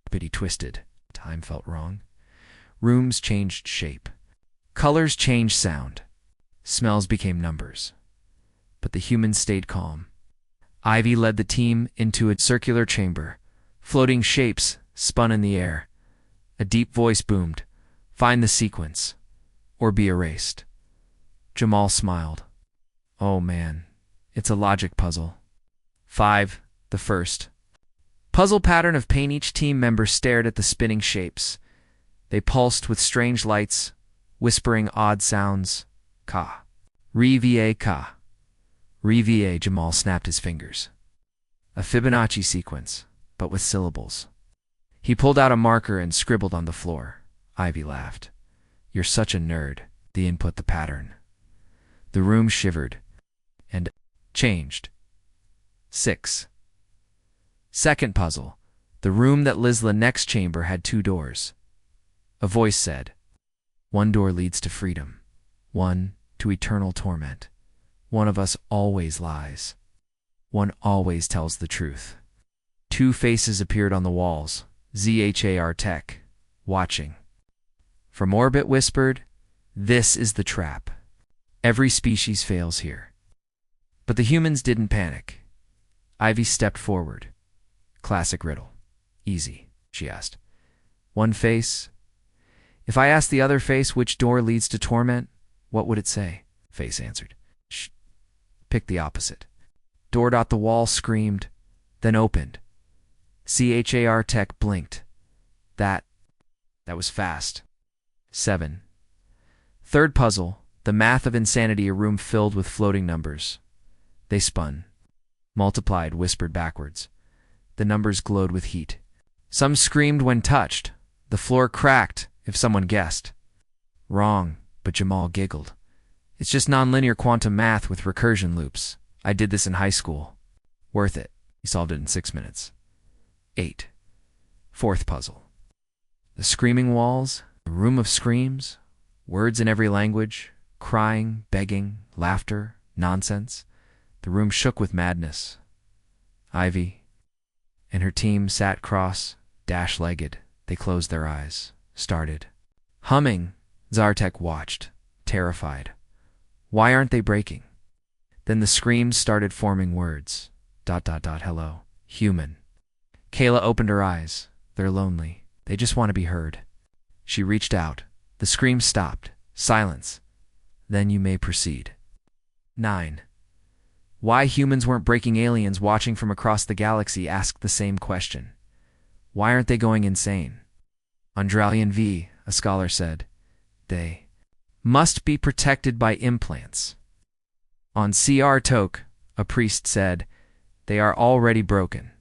Pity twisted. Time felt wrong. Rooms changed shape. Colors changed sound. Smells became numbers. But the humans stayed calm. Ivy led the team into a circular chamber. Floating shapes spun in the air. A deep voice boomed. Find the sequence, or be erased. Jamal smiled. Oh man, it's a logic puzzle. 5. The first puzzle pattern of pain. Each team member stared at the spinning shapes. They pulsed with strange lights, whispering odd sounds. Ka. Re-va ka. Re-va. Jamal snapped his fingers. A Fibonacci sequence, but with syllables. He pulled out a marker and scribbled on the floor. Ivy laughed. You're such a nerd. The input the pattern. The room shivered and changed. 6. Second puzzle. The room that Lizla next chamber had 2 doors. A voice said, "One door leads to freedom, one to eternal torment. One of us always lies. One always tells the truth." 2 faces appeared on the walls. ZHAR Tech, watching. From orbit whispered, "This is the trap. Every species fails here." But the humans didn't panic. Ivy stepped forward. Classic riddle. "Easy," she asked. "One face. If I asked the other face which door leads to torment, what would it say?" Face answered. "Shh. Pick the opposite." Door. The wall screamed, then opened. CHAR Tech blinked. That was fast. 7. Third puzzle. The math of insanity. A room filled with floating numbers. They spun. Multiplied, whispered backwards. The numbers glowed with heat. Some screamed when touched. The floor cracked if someone guessed. Wrong, but Jamal giggled. "It's just nonlinear quantum math with recursion loops. I did this in high school." Worth it. He solved it in 6 minutes. 8. Fourth puzzle. The screaming walls, a room of screams, words in every language, crying, begging, laughter, nonsense. The room shook with madness. Ivy and her team sat dash-legged. They closed their eyes, started. Humming, Zartek watched, terrified. Why aren't they breaking? Then the screams started forming words. ... Hello. Human. Kayla opened her eyes. They're lonely. They just want to be heard. She reached out. The screams stopped. Silence. Then you may proceed. 9. Why humans weren't breaking. Aliens watching from across the galaxy asked the same question. Why aren't they going insane? Andralian V, a scholar said. They must be protected by implants. On CR Tok, a priest said, they are already broken.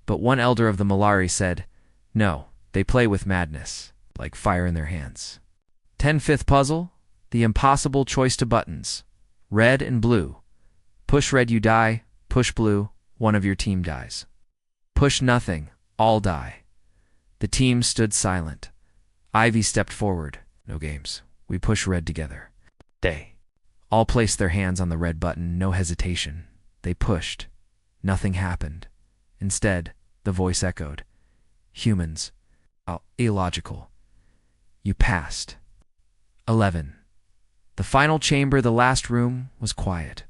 But one elder of the Malari said, no, they play with madness, like fire in their hands. 10th puzzle, the impossible choice to buttons. Red and blue. Push red, you die. Push blue, one of your team dies. Push nothing, all die. The team stood silent. Ivy stepped forward. No games. We push red together. They all placed their hands on the red button, no hesitation. They pushed. Nothing happened. Instead, the voice echoed. Humans. Illogical. You passed. 11. The final chamber, the last room, was quiet.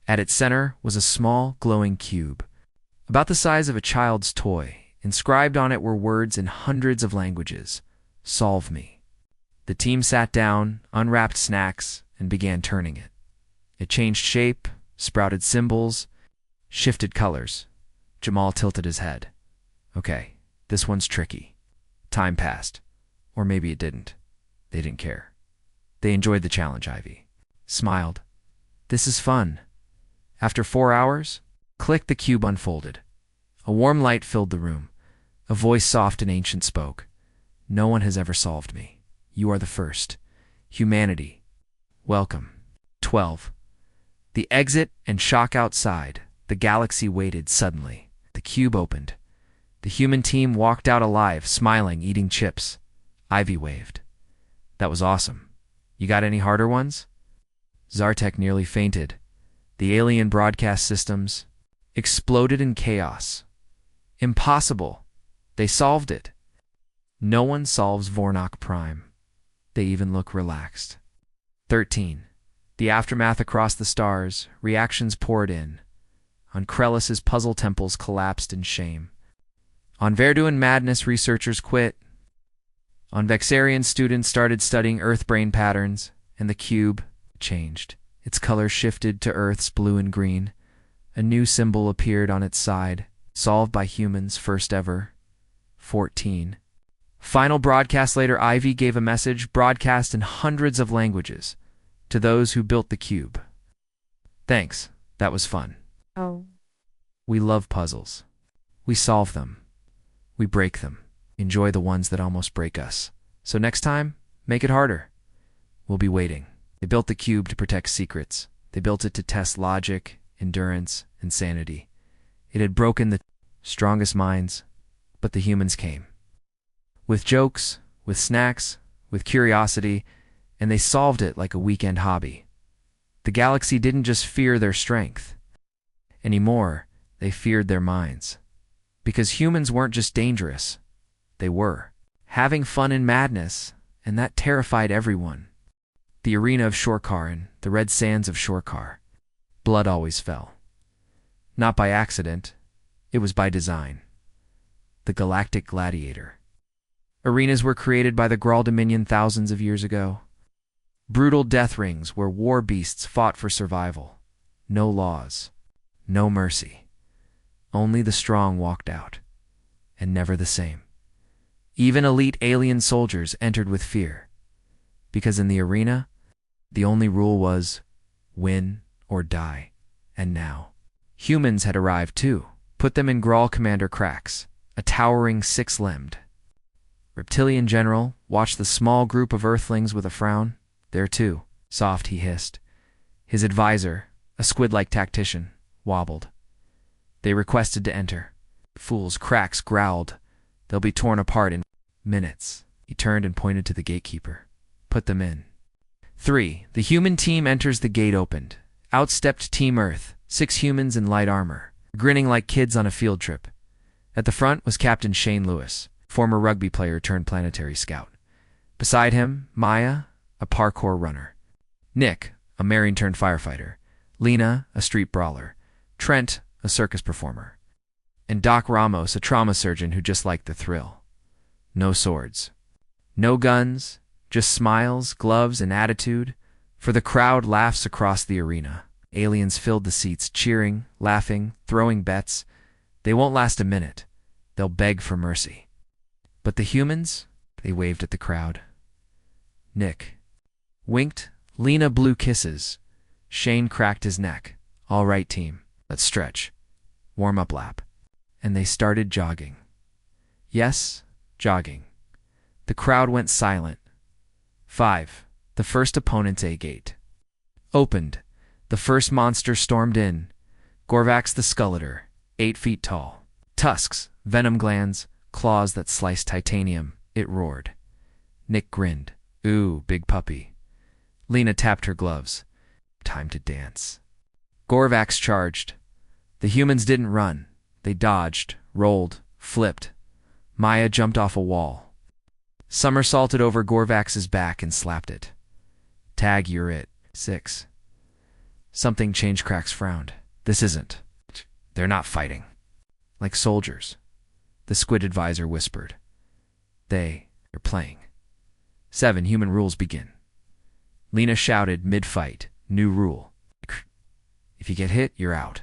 At its center was a small, glowing cube, about the size of a child's toy. Inscribed on it were words in hundreds of languages. Solve me. The team sat down, unwrapped snacks, and began turning it. It changed shape, sprouted symbols, shifted colors. Jamal tilted his head. Okay, this one's tricky. Time passed. Or maybe it didn't. They didn't care. They enjoyed the challenge, Ivy. Smiled. This is fun. After 4 hours, click, the cube unfolded. A warm light filled the room. A voice soft and ancient spoke. No one has ever solved me. You are the first. Humanity. Welcome. 12. The exit and shock outside. The galaxy waited suddenly. The cube opened. The human team walked out alive, smiling, eating chips. Ivy waved. That was awesome. You got any harder ones? Zartek nearly fainted. The alien broadcast systems exploded in chaos. Impossible. They solved it. No one solves Vornok Prime. They even look relaxed. 13. The aftermath across the stars. Reactions poured in. On Krellis's puzzle temples collapsed in shame. On Verduin madness, researchers quit. On Vexarian, students started studying Earth brain patterns, and the cube changed. Its color shifted to Earth's blue and green. A new symbol appeared on its side, solved by humans, first ever. 14. Final broadcast later, Ivy gave a message, broadcast in hundreds of languages, to those who built the cube. Thanks, that was fun. Oh. We love puzzles. We solve them. We break them. Enjoy the ones that almost break us. So next time, make it harder. We'll be waiting. They built the cube to protect secrets. They built it to test logic, endurance, and sanity. It had broken the strongest minds, but the humans came. With jokes, with snacks, with curiosity, and they solved it like a weekend hobby. The galaxy didn't just fear their strength. Anymore, they feared their minds. Because humans weren't just dangerous. They were having fun and madness, and that terrified everyone. The arena of Shorkar, the red sands of Shorkar. Blood always fell. Not by accident, it was by design. The Galactic Gladiator. Arenas were created by the Grawl Dominion thousands of years ago. Brutal death rings where war beasts fought for survival. No laws. No mercy. Only the strong walked out. And never the same. Even elite alien soldiers entered with fear. Because in the arena, the only rule was win or die. And now, humans had arrived too. Put them in Grawl Commander Krax, a towering six-limbed. Reptilian general watched the small group of Earthlings with a frown. There too, soft, he hissed. His advisor, a squid-like tactician, wobbled. They requested to enter. Fools, Krax growled. They'll be torn apart in minutes. He turned and pointed to the gatekeeper. Put them in. 3. The human team enters. The gate opened. Out stepped Team Earth, 6 humans in light armor, grinning like kids on a field trip. At the front was Captain Shane Lewis, former rugby player turned planetary scout. Beside him, Maya, a parkour runner. Nick, a marine turned firefighter. Lena, a street brawler. Trent, a circus performer. And Doc Ramos, a trauma surgeon who just liked the thrill. No swords. No guns, just smiles, gloves, and attitude. For the crowd laughs across the arena. Aliens filled the seats, cheering, laughing, throwing bets. They won't last a minute. They'll beg for mercy. But the humans, they waved at the crowd. Nick winked. Lena blew kisses. Shane cracked his neck. All right, team. Let's stretch. Warm-up lap. And they started jogging. Yes, jogging. The crowd went silent. 5. The first opponent's A-gate. Opened. The first monster stormed in. Gorvax the Scullator, 8 feet tall. Tusks, venom glands, claws that sliced titanium. It roared. Nick grinned. Ooh, big puppy. Lena tapped her gloves. Time to dance. Gorvax charged. The humans didn't run. They dodged, rolled, flipped. Maya jumped off a wall. Somersaulted over Gorvax's back and slapped it. Tag, you're it. 6. Something changed. Krax frowned. This isn't. They're not fighting. Like soldiers. The squid advisor whispered. They're playing. 7. Human rules begin. Lena shouted mid-fight. New rule. If you get hit, you're out.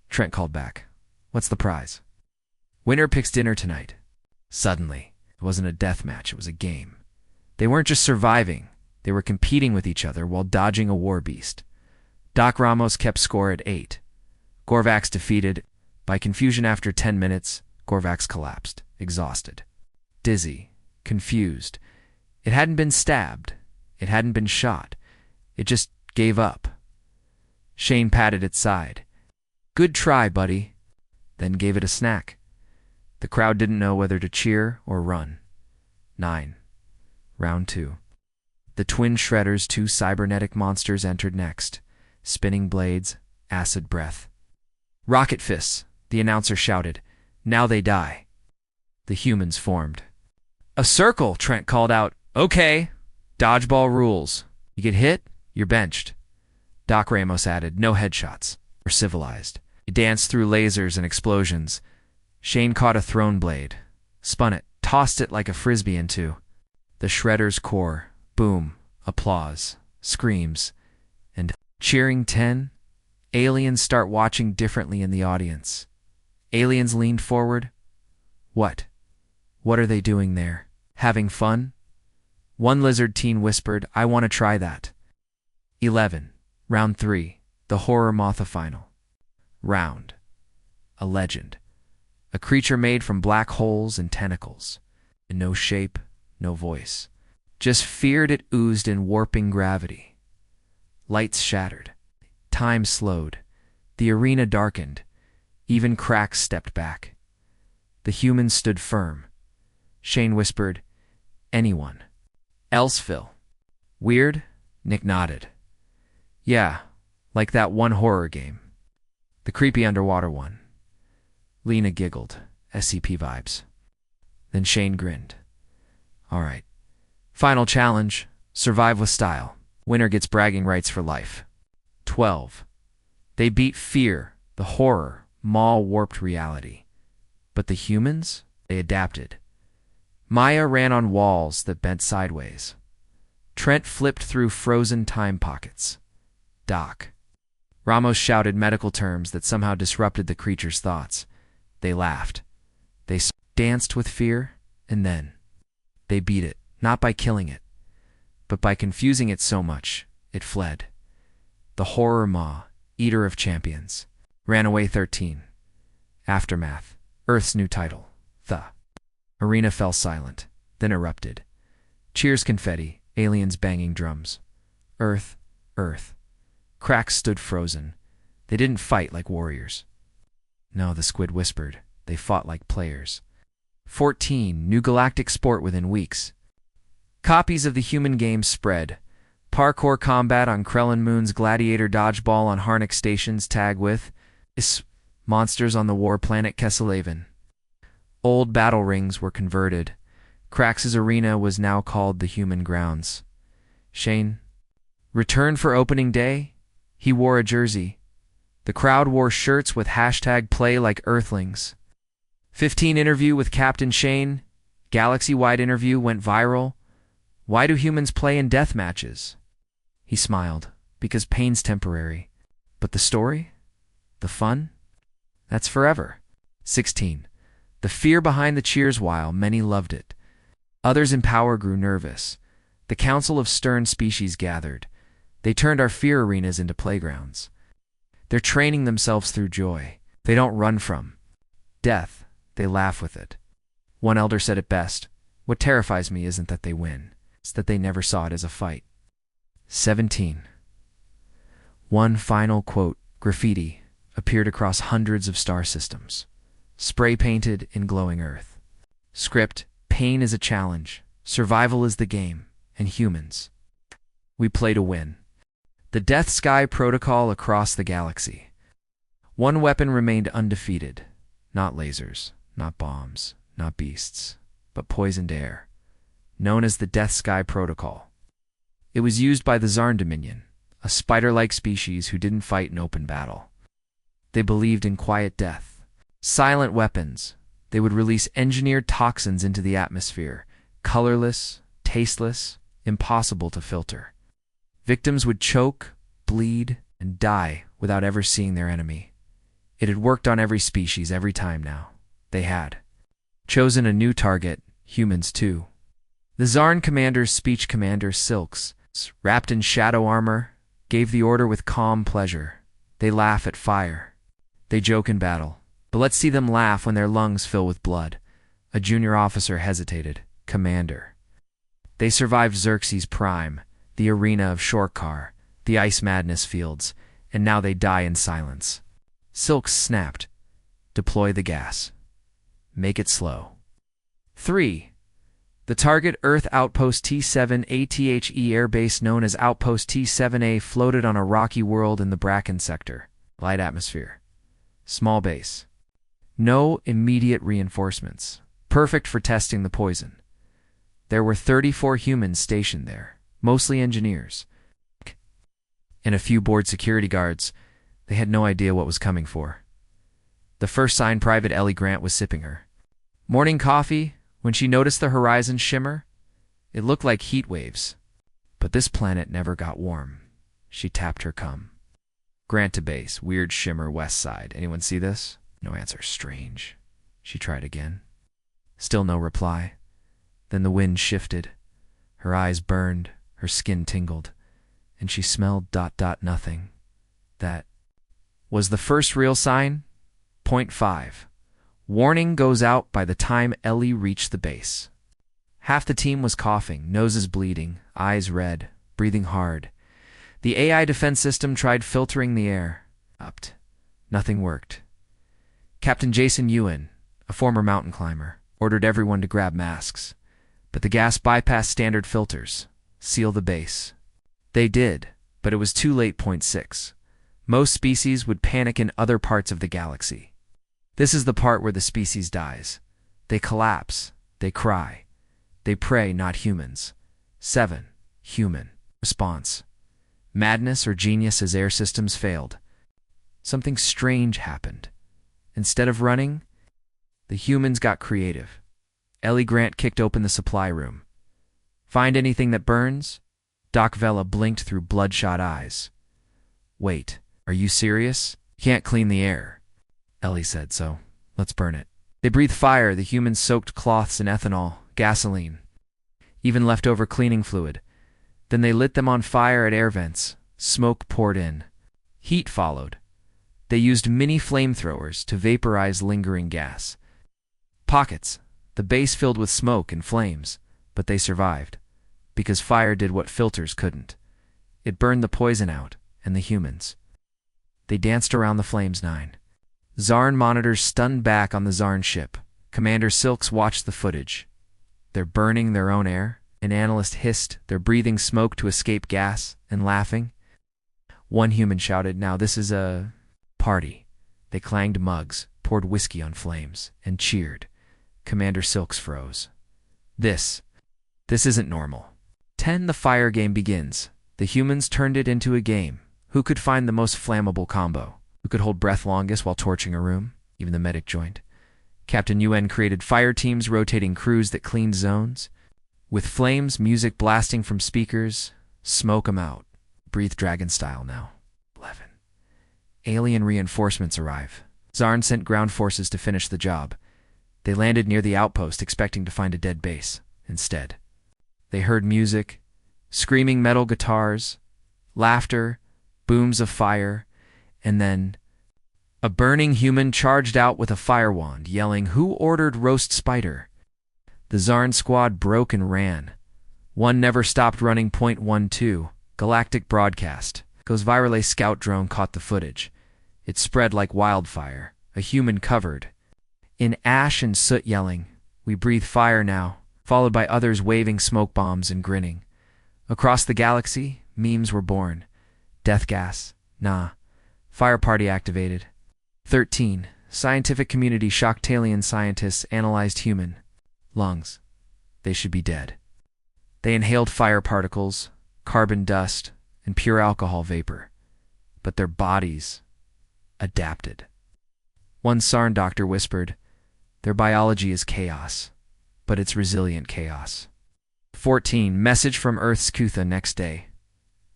Trent called back. What's the prize? Winner picks dinner tonight. Suddenly, it wasn't a death match, it was a game. They weren't just surviving. They were competing with each other while dodging a war beast. Doc Ramos kept score at 8. Gorvax defeated. By confusion after 10 minutes, Gorvax collapsed, exhausted. Dizzy, confused. It hadn't been stabbed. It hadn't been shot. It just gave up. Shane patted its side. Good try, buddy. Then gave it a snack. The crowd didn't know whether to cheer or run. 9. Round 2. The twin shredders, 2 cybernetic monsters, entered next. Spinning blades, acid breath. Rocket fists, the announcer shouted. Now they die. The humans formed. A circle, Trent called out. Okay. Dodgeball rules. You get hit, you're benched. Doc Ramos added. No headshots. We're civilized. You dance through lasers and explosions. Shane caught a thrown blade. Spun it. Tossed it like a frisbee into the shredder's core. Boom. Applause. Screams. And cheering. 10. Aliens start watching differently in the audience. Aliens leaned forward. What? What are they doing there? Having fun? One lizard teen whispered, I want to try that. 11. Round 3. The Horror Motha Final. Round. A legend. A creature made from black holes and tentacles. And no shape, no voice. Just feared it oozed in warping gravity. Lights shattered. Time slowed. The arena darkened. Even cracks stepped back. The humans stood firm. Shane whispered, "Anyone else, Phil?" "Weird?" Nick nodded. "Yeah, like that one horror game. The creepy underwater one." Lena giggled. SCP vibes. Then Shane grinned. "All right. Final challenge. Survive with style. Winner gets bragging rights for life." 12. They beat fear, the horror, mall-warped reality. But the humans? They adapted. Maya ran on walls that bent sideways. Trent flipped through frozen time pockets. Doc. Ramos shouted medical terms that somehow disrupted the creature's thoughts. They laughed. They danced with fear, and then they beat it, not by killing it, but by confusing it so much, it fled. The horror maw, eater of champions, ran away. 13. Aftermath, Earth's new title. The arena fell silent, then erupted. Cheers, confetti, aliens banging drums. Earth, Earth. Cracks stood frozen. They didn't fight like warriors. No, the squid whispered. They fought like players. 14. New galactic sport within weeks. Copies of the human game spread. Parkour combat on Krellin Moon's gladiator dodgeball on Harnack stations tag with monsters on the war planet Kesselaven. Old battle rings were converted. Crax's arena was now called the Human Grounds. Shane returned for opening day. He wore a jersey. The crowd wore shirts with hashtag play like Earthlings. 15. Interview with Captain Shane. Galaxy-wide interview went viral. Why do humans play in death matches? He smiled. Because pain's temporary. But the story? The fun? That's forever. 16. The fear behind the cheers. While many loved it, others in power grew nervous. The Council of Stern Species gathered. They turned our fear arenas into playgrounds. They're training themselves through joy. They don't run from death. They laugh with it. One elder said it best. What terrifies me isn't that they win. It's that they never saw it as a fight. 17. One final quote, graffiti, appeared across hundreds of star systems. Spray-painted in glowing earth. Script, pain is a challenge. Survival is the game. And humans, we play to win. The Death Sky Protocol across the galaxy. One weapon remained undefeated. Not lasers, not bombs, not beasts, but poisoned air. Known as the Death Sky Protocol. It was used by the Zarn Dominion, a spider-like species who didn't fight in open battle. They believed in quiet death. Silent weapons. They would release engineered toxins into the atmosphere. Colorless, tasteless, impossible to filter. Victims would choke, bleed, and die without ever seeing their enemy. It had worked on every species every time now. They had chosen a new target, humans too. The Zarn commander's speech, Commander Silks, wrapped in shadow armor, gave the order with calm pleasure. They laugh at fire. They joke in battle. But let's see them laugh when their lungs fill with blood. A junior officer hesitated. Commander. They survived Xerxes Prime, the arena of Shorkar, the Ice Madness fields, and now they die in silence. Silks snapped. Deploy the gas. Make it slow. 3. The target Earth Outpost T-7A THE airbase known as Outpost T-7A floated on a rocky world in the Bracken sector. Light atmosphere. Small base. No immediate reinforcements. Perfect for testing the poison. There were 34 humans stationed there, mostly engineers, and a few board security guards. They had no idea what was coming for. The first sign Private Ellie Grant was sipping her morning coffee when she noticed the horizon shimmer. It looked like heat waves. But this planet never got warm. She tapped her cum. Grant to base, weird shimmer west side. Anyone see this? No answer. Strange. She tried again. Still no reply. Then the wind shifted. Her eyes burned, her skin tingled, and she smelled ... nothing. That was the first real sign. Point 5. Warning goes out by the time Ellie reached the base. Half the team was coughing, noses bleeding, eyes red, breathing hard. The AI defense system tried filtering the air. Upped. Nothing worked. Captain Jason Ewan, a former mountain climber, ordered everyone to grab masks, but the gas bypassed standard filters. Seal the base. They did, but it was too late. Point 6. Most species would panic in other parts of the galaxy. This is the part where the species dies. They collapse. They cry. They pray, not humans. 7. Human. Response. Madness or genius as air systems failed. Something strange happened. Instead of running, the humans got creative. Ellie Grant kicked open the supply room. Find anything that burns? Doc Vela blinked through bloodshot eyes. Wait, are you serious? You can't clean the air. Ellie said, so let's burn it. They breathed fire. The humans soaked cloths in ethanol, gasoline, even leftover cleaning fluid. Then they lit them on fire at air vents. Smoke poured in. Heat followed. They used mini flamethrowers to vaporize lingering gas. Pockets. The base filled with smoke and flames, but they survived, because fire did what filters couldn't. It burned the poison out, and the humans. They danced around the flames. 9. Zarn monitors stunned back on the Zarn ship. Commander Silks watched the footage. They're burning their own air. An analyst hissed. They're breathing smoke to escape gas and laughing. One human shouted, now this is a party. They clanged mugs, poured whiskey on flames, and cheered. Commander Silks froze. This isn't normal. 10. The fire game begins. The humans turned it into a game. Who could find the most flammable combo? Who could hold breath longest while torching a room? Even the medic joined. Captain UN created fire teams, rotating crews that cleaned zones. With flames, music blasting from speakers. Smoke 'em out. Breathe dragon style now. 11. Alien reinforcements arrive. Zarn sent ground forces to finish the job. They landed near the outpost, expecting to find a dead base. Instead, they heard music, screaming metal guitars, laughter, booms of fire, and then a burning human charged out with a fire wand, yelling, "Who ordered roast spider?" The Zarn squad broke and ran. One never stopped running. Point 12. Galactic broadcast. Goes viral. A scout drone caught the footage. It spread like wildfire. A human covered in ash and soot yelling, "We breathe fire now," followed by others waving smoke bombs and grinning. Across the galaxy, memes were born. Death gas. Nah. Fire party activated. 13. Scientific community shocked. Alien scientists analyzed human lungs. They should be dead. They inhaled fire particles, carbon dust, and pure alcohol vapor. But their bodies adapted. One Sarn doctor whispered, "Their biology is chaos, but it's resilient chaos." 14. Message from Earth's Kutha next day.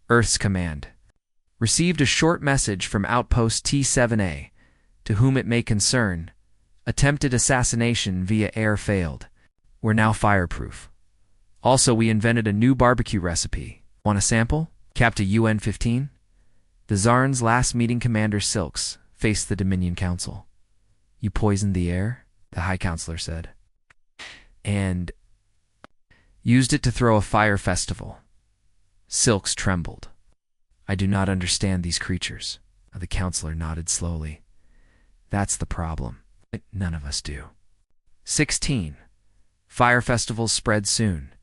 Earth's command. Received a short message from Outpost T7A, to whom it may concern. Attempted assassination via air failed. We're now fireproof. Also, we invented a new barbecue recipe. Want a sample? Captain UN 15? The Zarn's last meeting. Commander Silks faced the Dominion Council. "You poisoned the air," the High Counselor said, "and used it to throw a fire festival." Silks trembled. "I do not understand these creatures." The Counselor nodded slowly. "That's the problem. None of us do." 16. Fire festivals spread soon.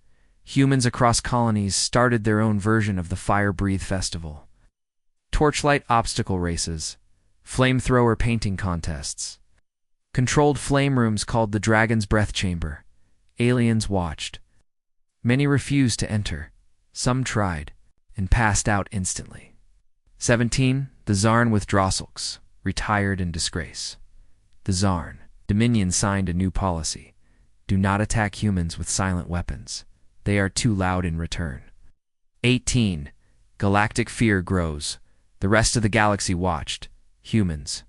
Humans across colonies started their own version of the Fire Breathe Festival. Torchlight obstacle races, flamethrower painting contests, controlled flame rooms called the Dragon's Breath Chamber. Aliens watched. Many refused to enter. Some tried and passed out instantly. 17. The Zarn with Drosselks, retired in disgrace. The Zarn, Dominion signed a new policy. Do not attack humans with silent weapons. They are too loud in return. 18. Galactic fear grows. The rest of the galaxy watched. Humans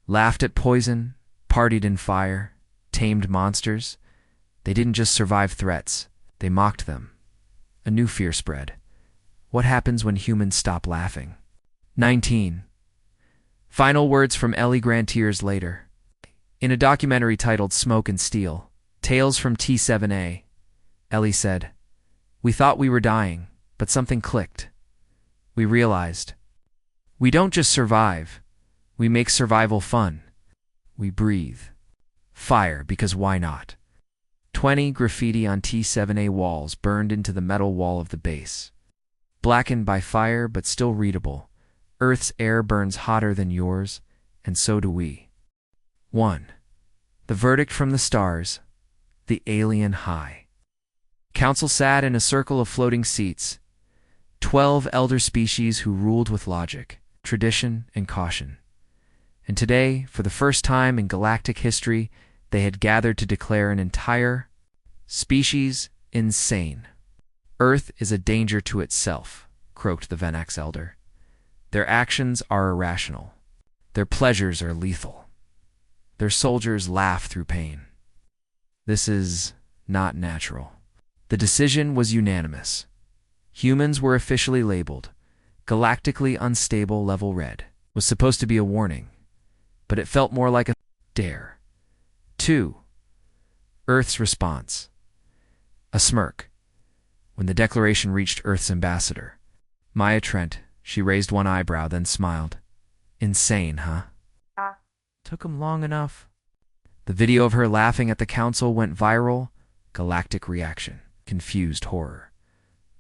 laughed at poison, partied in fire, tamed monsters. They didn't just survive threats. They mocked them. A new fear spread. What happens when humans stop laughing? 19. Final words from Ellie Grant years later. In a documentary titled Smoke and Steel, Tales from T7A, Ellie said, "We thought we were dying, but something clicked. We realized we don't just survive, We make survival fun. We breathe fire because why not? 20 graffiti on T7A walls burned into the metal wall of the base. Blackened by fire but still readable. Earth's air burns hotter than yours, and so do we. 1. The verdict from the stars. The alien high. Council sat in a circle of floating seats. 12 elder species who ruled with logic, tradition, and caution. And today, for the first time in galactic history, they had gathered to declare an entire species insane. Earth is a danger to itself, croaked the Venax elder. Their actions are irrational. Their pleasures are lethal. Their soldiers laugh through pain. This is not natural. The decision was unanimous. Humans were officially labeled galactically unstable level red. Was supposed to be a warning, but it felt more like a dare. 2. Earth's response. A smirk. When the declaration reached Earth's ambassador, Maya Trent, she raised one eyebrow, then smiled. Insane, huh? Took him long enough. The video of her laughing at the council went viral. Galactic reaction. Confused horror.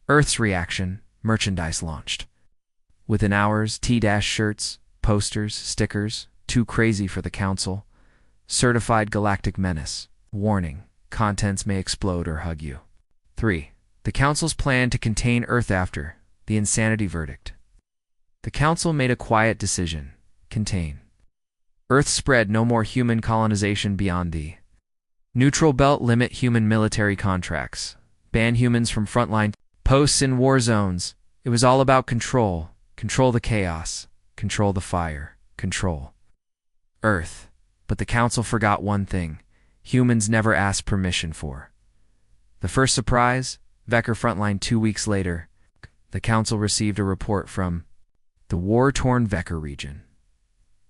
Earth's reaction. Merchandise launched. Within hours, T-shirts, posters, stickers, too crazy for the council. Certified galactic menace. Warning. Contents may explode or hug you. 3. The council's plan to contain Earth after the insanity verdict. The council made a quiet decision. Contain. Earth spread, no more human colonization beyond the neutral belt, limit human military contracts, ban humans from frontline posts in war zones. It was all about control. Control the chaos. Control the fire. Control Earth. But the council forgot one thing. Humans never asked permission for. The first surprise, Vecker frontline 2 weeks later, the council received a report from the war-torn Vecker region.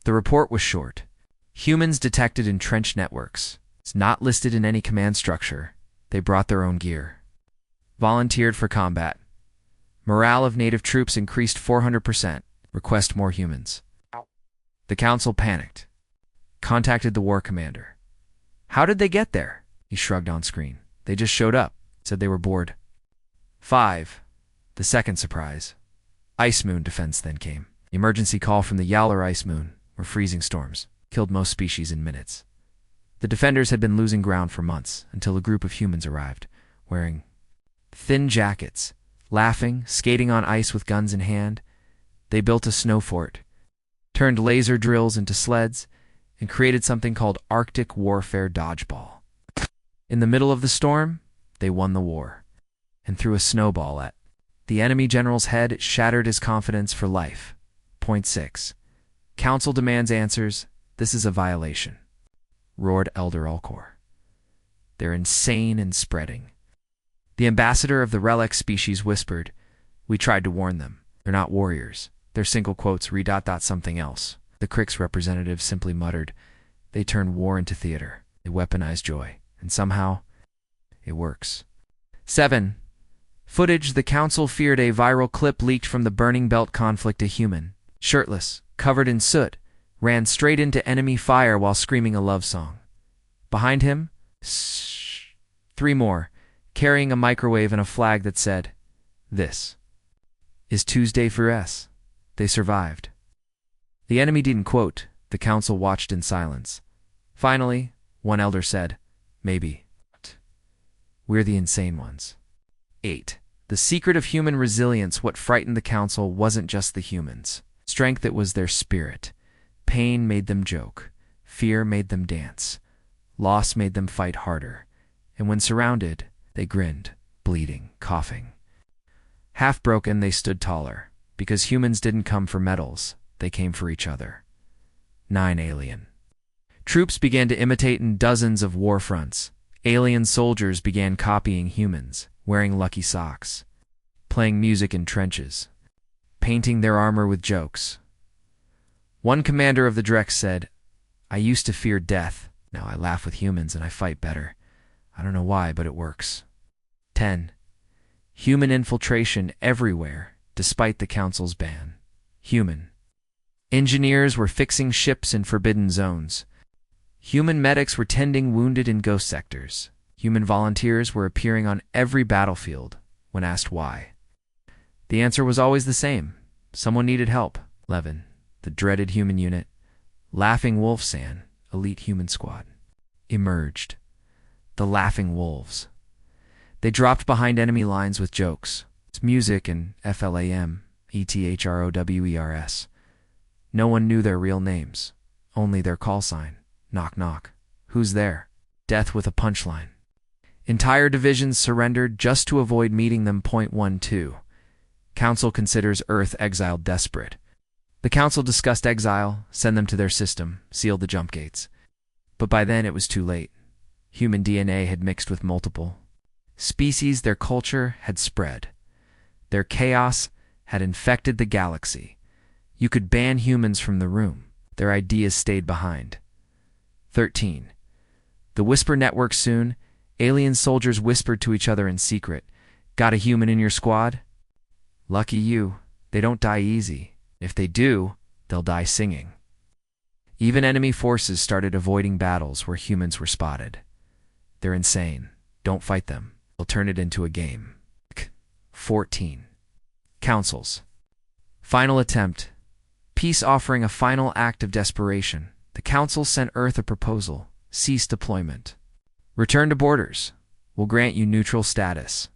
The report was short. Humans detected entrenched networks. It's not listed in any command structure. They brought their own gear. Volunteered for combat. Morale of native troops increased 400%. Request more humans. The council panicked. Contacted the war commander. How did they get there? He shrugged on screen. They just showed up. Said they were bored. 5. The second surprise. Ice moon defense then came. Emergency call from the Yowler ice moon, where freezing storms killed most species in minutes. The defenders had been losing ground for months until a group of humans arrived, wearing thin jackets, laughing, skating on ice with guns in hand. They built a snow fort, turned laser drills into sleds, and created something called Arctic Warfare Dodgeball. In the middle of the storm, they won the war, and threw a snowball at the enemy general's head. It shattered his confidence for life. Point 6. Council demands answers. This is a violation, roared Elder Alcor. They're insane and spreading. The ambassador of the relic species whispered, we tried to warn them. They're not warriors. They're single quotes something else. The Crix representative simply muttered, they turn war into theater. They weaponize joy. And somehow, it works. 7. Footage. The council feared a viral clip leaked from the Burning Belt conflict. A human, shirtless, covered in soot, ran straight into enemy fire while screaming a love song. Behind him, 3 more, carrying a microwave and a flag that said, this is Tuesday for S. They survived. The enemy didn't quote. The council watched in silence. Finally, one elder said, maybe. We're the insane ones. 8. The secret of human resilience. What frightened the council wasn't just the humans. Strength, it was their spirit. Pain made them joke. Fear made them dance. Loss made them fight harder. And when surrounded, they grinned, bleeding, coughing. Half broken, they stood taller. Because humans didn't come for medals, they came for each other. 9. Alien. Troops began to imitate in dozens of war fronts. Alien soldiers began copying humans, wearing lucky socks, playing music in trenches, painting their armor with jokes. One commander of the Drex said, I used to fear death. Now I laugh with humans and I fight better. I don't know why, but it works. 10. Human infiltration everywhere, despite the council's ban. Human Engineers were fixing ships in forbidden zones. Human medics were tending wounded in ghost sectors. Human volunteers were appearing on every battlefield when asked why. The answer was always the same. Someone needed help. 11. The dreaded human unit, Laughing Wolfsan, elite human squad, emerged. The Laughing Wolves. They dropped behind enemy lines with jokes. It's music and FLAM, ETHROWERS. No one knew their real names, only their call sign. Knock knock. Who's there? Death with a punchline. Entire divisions surrendered just to avoid meeting them. 12. Council considers Earth exiled desperate. The Council discussed exile, send them to their system, seal the jump gates. But by then it was too late. Human DNA had mixed with multiple species. Their culture had spread. Their chaos had infected the galaxy. You could ban humans from the room. Their ideas stayed behind. 13. The Whisper Network. Soon, alien soldiers whispered to each other in secret. Got a human in your squad? Lucky you, they don't die easy. If they do, they'll die singing. Even enemy forces started avoiding battles where humans were spotted. They're insane. Don't fight them. They'll turn it into a game. 14. Councils. Final attempt. Peace offering a final act of desperation. The Council sent Earth a proposal. Cease deployment. Return to borders. We'll grant you neutral status.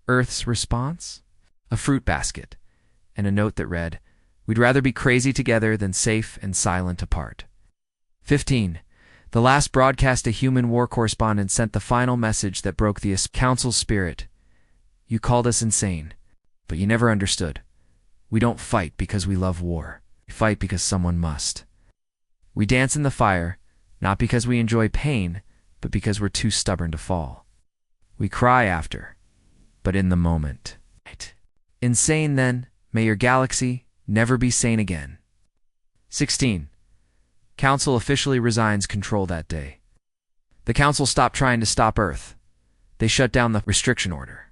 Earth's response? A fruit basket, and a note that read, "We'd rather be crazy together than safe and silent apart." 15. The last broadcast. A human war correspondent sent the final message that broke the Council's spirit. You called us insane, but you never understood. We don't fight because we love war. We fight because someone must. We dance in the fire, not because we enjoy pain, but because we're too stubborn to fall. We cry after, but in the moment. Insane then, may your galaxy never be sane again. 16. Council officially resigns control that day. The Council stopped trying to stop Earth. They shut down the restriction order.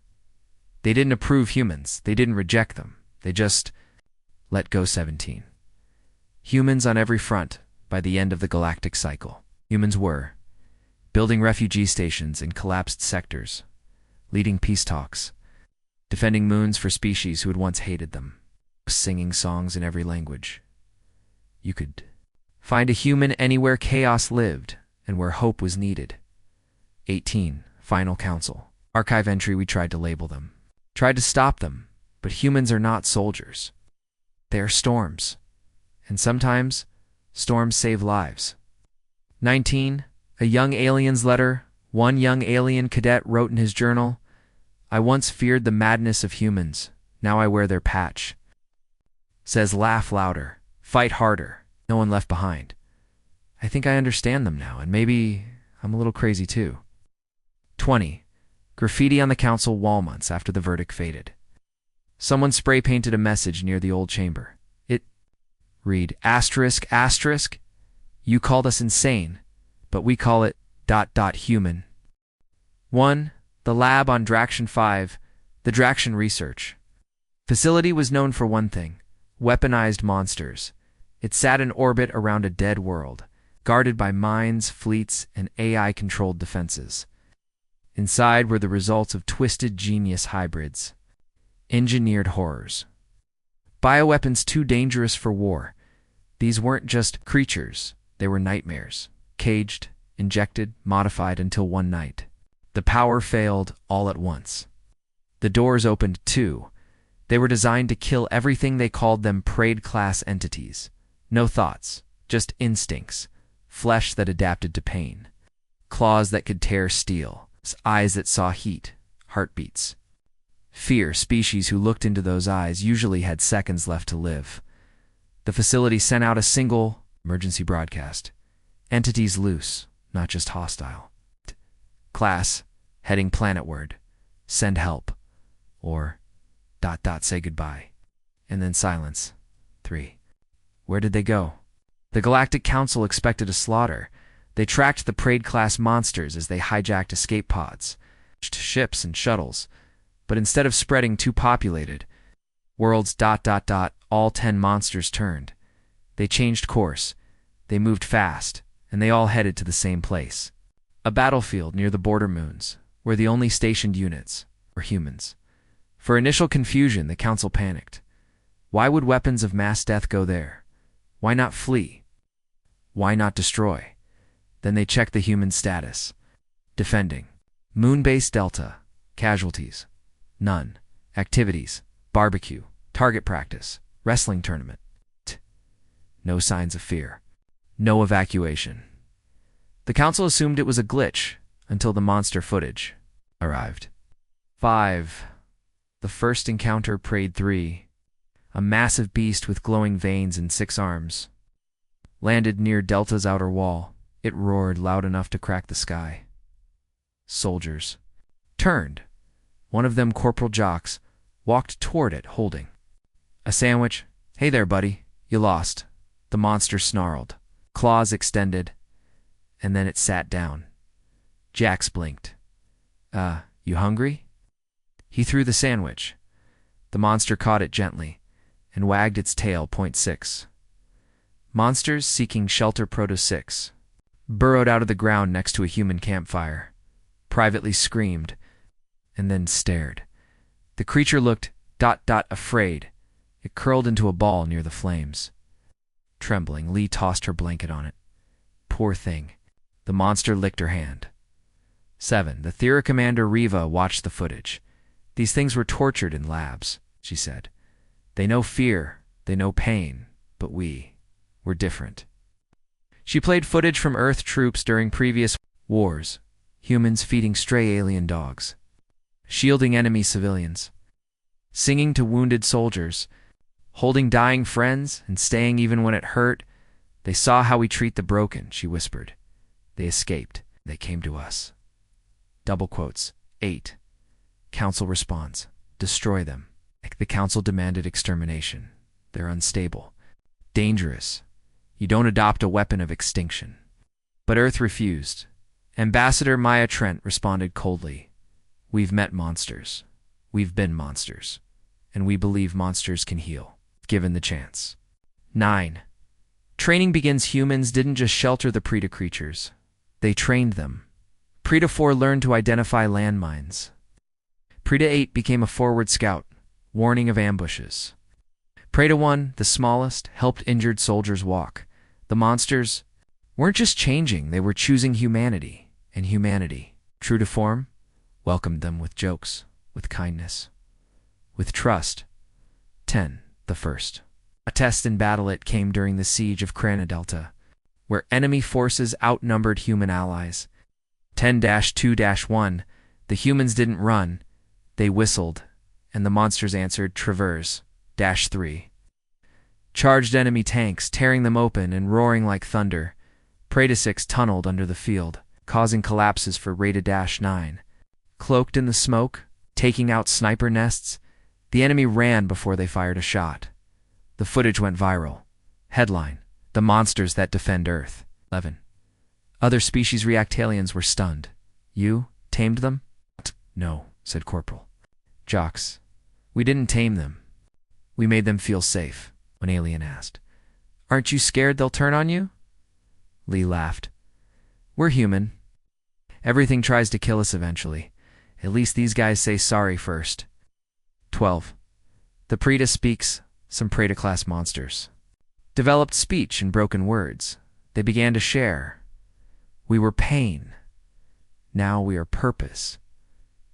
They didn't approve humans. They didn't reject them. They just let go. 17. Humans on every front by the end of the galactic cycle. Humans were building refugee stations in collapsed sectors, leading peace talks, defending moons for species who had once hated them, singing songs in every language. You could find a human anywhere chaos lived and where hope was needed. 18. Final Council. Archive entry. We tried to label them, tried to stop them, but humans are not soldiers. They are storms, and sometimes storms save lives. 19. A young alien's letter. One young alien cadet wrote in his journal, "I once feared the madness of humans. Now I wear their patch. Says laugh louder, fight harder, no one left behind. I think I understand them now, and maybe I'm a little crazy too." 20. Graffiti on the Council wall months after the verdict faded. Someone spray painted a message near the old chamber. It read, asterisk, asterisk, you called us insane, but we call it ... human. 1. The lab on Draction 5, the Draction Research Facility was known for one thing: weaponized monsters. It sat in orbit around a dead world, guarded by mines, fleets, and AI-controlled defenses. Inside were the results of twisted genius hybrids. Engineered horrors. Bioweapons too dangerous for war. These weren't just creatures, they were nightmares. Caged, injected, modified until one night the power failed all at once. The doors opened too. They were designed to kill everything. They called them preyed-class entities. No thoughts, just instincts. Flesh that adapted to pain. Claws that could tear steel. Eyes that saw heat. Heartbeats. Fear. Species who looked into those eyes usually had seconds left to live. The facility sent out a single emergency broadcast. Entities loose, not just hostile. Class, heading planetward. Send help. Or ... say goodbye. And then silence. 3. Where did they go? The Galactic Council expected a slaughter. They tracked the preyed-class monsters as they hijacked escape pods, ships and shuttles. But instead of spreading too populated, worlds ... all 10 monsters turned. They changed course. They moved fast, and they all headed to the same place. A battlefield near the border moons, where the only stationed units were humans. For initial confusion, the council panicked. Why would weapons of mass death go there? Why not flee? Why not destroy? Then they checked the human status. Defending. Moon-based Delta. Casualties. None. Activities. Barbecue. Target practice. Wrestling tournament. No signs of fear. No evacuation. The council assumed it was a glitch until the monster footage arrived. 5. The first encounter preyed 3. A massive beast with glowing veins and 6 arms. Landed near Delta's outer wall. It roared loud enough to crack the sky. Soldiers turned. One of them, Corporal Jocks, walked toward it holding a sandwich. "Hey there, buddy. You lost." The monster snarled. Claws extended, and then it sat down. Jax blinked. You hungry?" He threw the sandwich. The monster caught it gently and wagged its tail. 6. Monsters seeking shelter. Proto 6. Burrowed out of the ground next to a human campfire. Privately screamed, and then stared. The creature looked afraid. It curled into a ball near the flames. Trembling, Lee tossed her blanket on it. Poor thing. The monster licked her hand. 7. The Thera Commander Riva watched the footage. "These things were tortured in labs," she said. "They know fear, they know pain, but we're different." She played footage from Earth troops during previous wars. Humans feeding stray alien dogs. Shielding enemy civilians. Singing to wounded soldiers. Holding dying friends and staying even when it hurt. "They saw how we treat the broken," she whispered. "They escaped. They came to us." Double quotes. 8. Council response. "Destroy them." The council demanded extermination. "They're unstable. Dangerous. You don't adopt a weapon of extinction." But Earth refused. Ambassador Maya Trent responded coldly. "We've met monsters. We've been monsters. And we believe monsters can heal, if given the chance." 9. Training begins. Humans didn't just shelter the Preta creatures. They trained them. Preta 4 learned to identify landmines. Preta 8 became a forward scout, warning of ambushes. Preta 1, the smallest, helped injured soldiers walk. The monsters weren't just changing, they were choosing humanity. And humanity, true to form, welcomed them with jokes, with kindness, with trust. 10. The first. A test in battle. It came during the siege of Krana Delta, where enemy forces outnumbered human allies. 10-2-1. The humans didn't run, they whistled, and the monsters answered. Traverse. -3. Charged enemy tanks, tearing them open and roaring like thunder. Preta 6 tunneled under the field, causing collapses for Rata -9. Cloaked in the smoke, taking out sniper nests, the enemy ran before they fired a shot. The footage went viral. Headline: "The Monsters That Defend Earth." 11. Other species reactalians were stunned. "You tamed them?" "No," said Corporal Jocks. "We didn't tame them. We made them feel safe." An alien asked, "Aren't you scared they'll turn on you?" Lee laughed. "We're human. Everything tries to kill us eventually. At least these guys say sorry first." 12. The Preta speaks. Some Preta-class monsters developed speech in broken words. They began to share. "We were pain. Now we are purpose.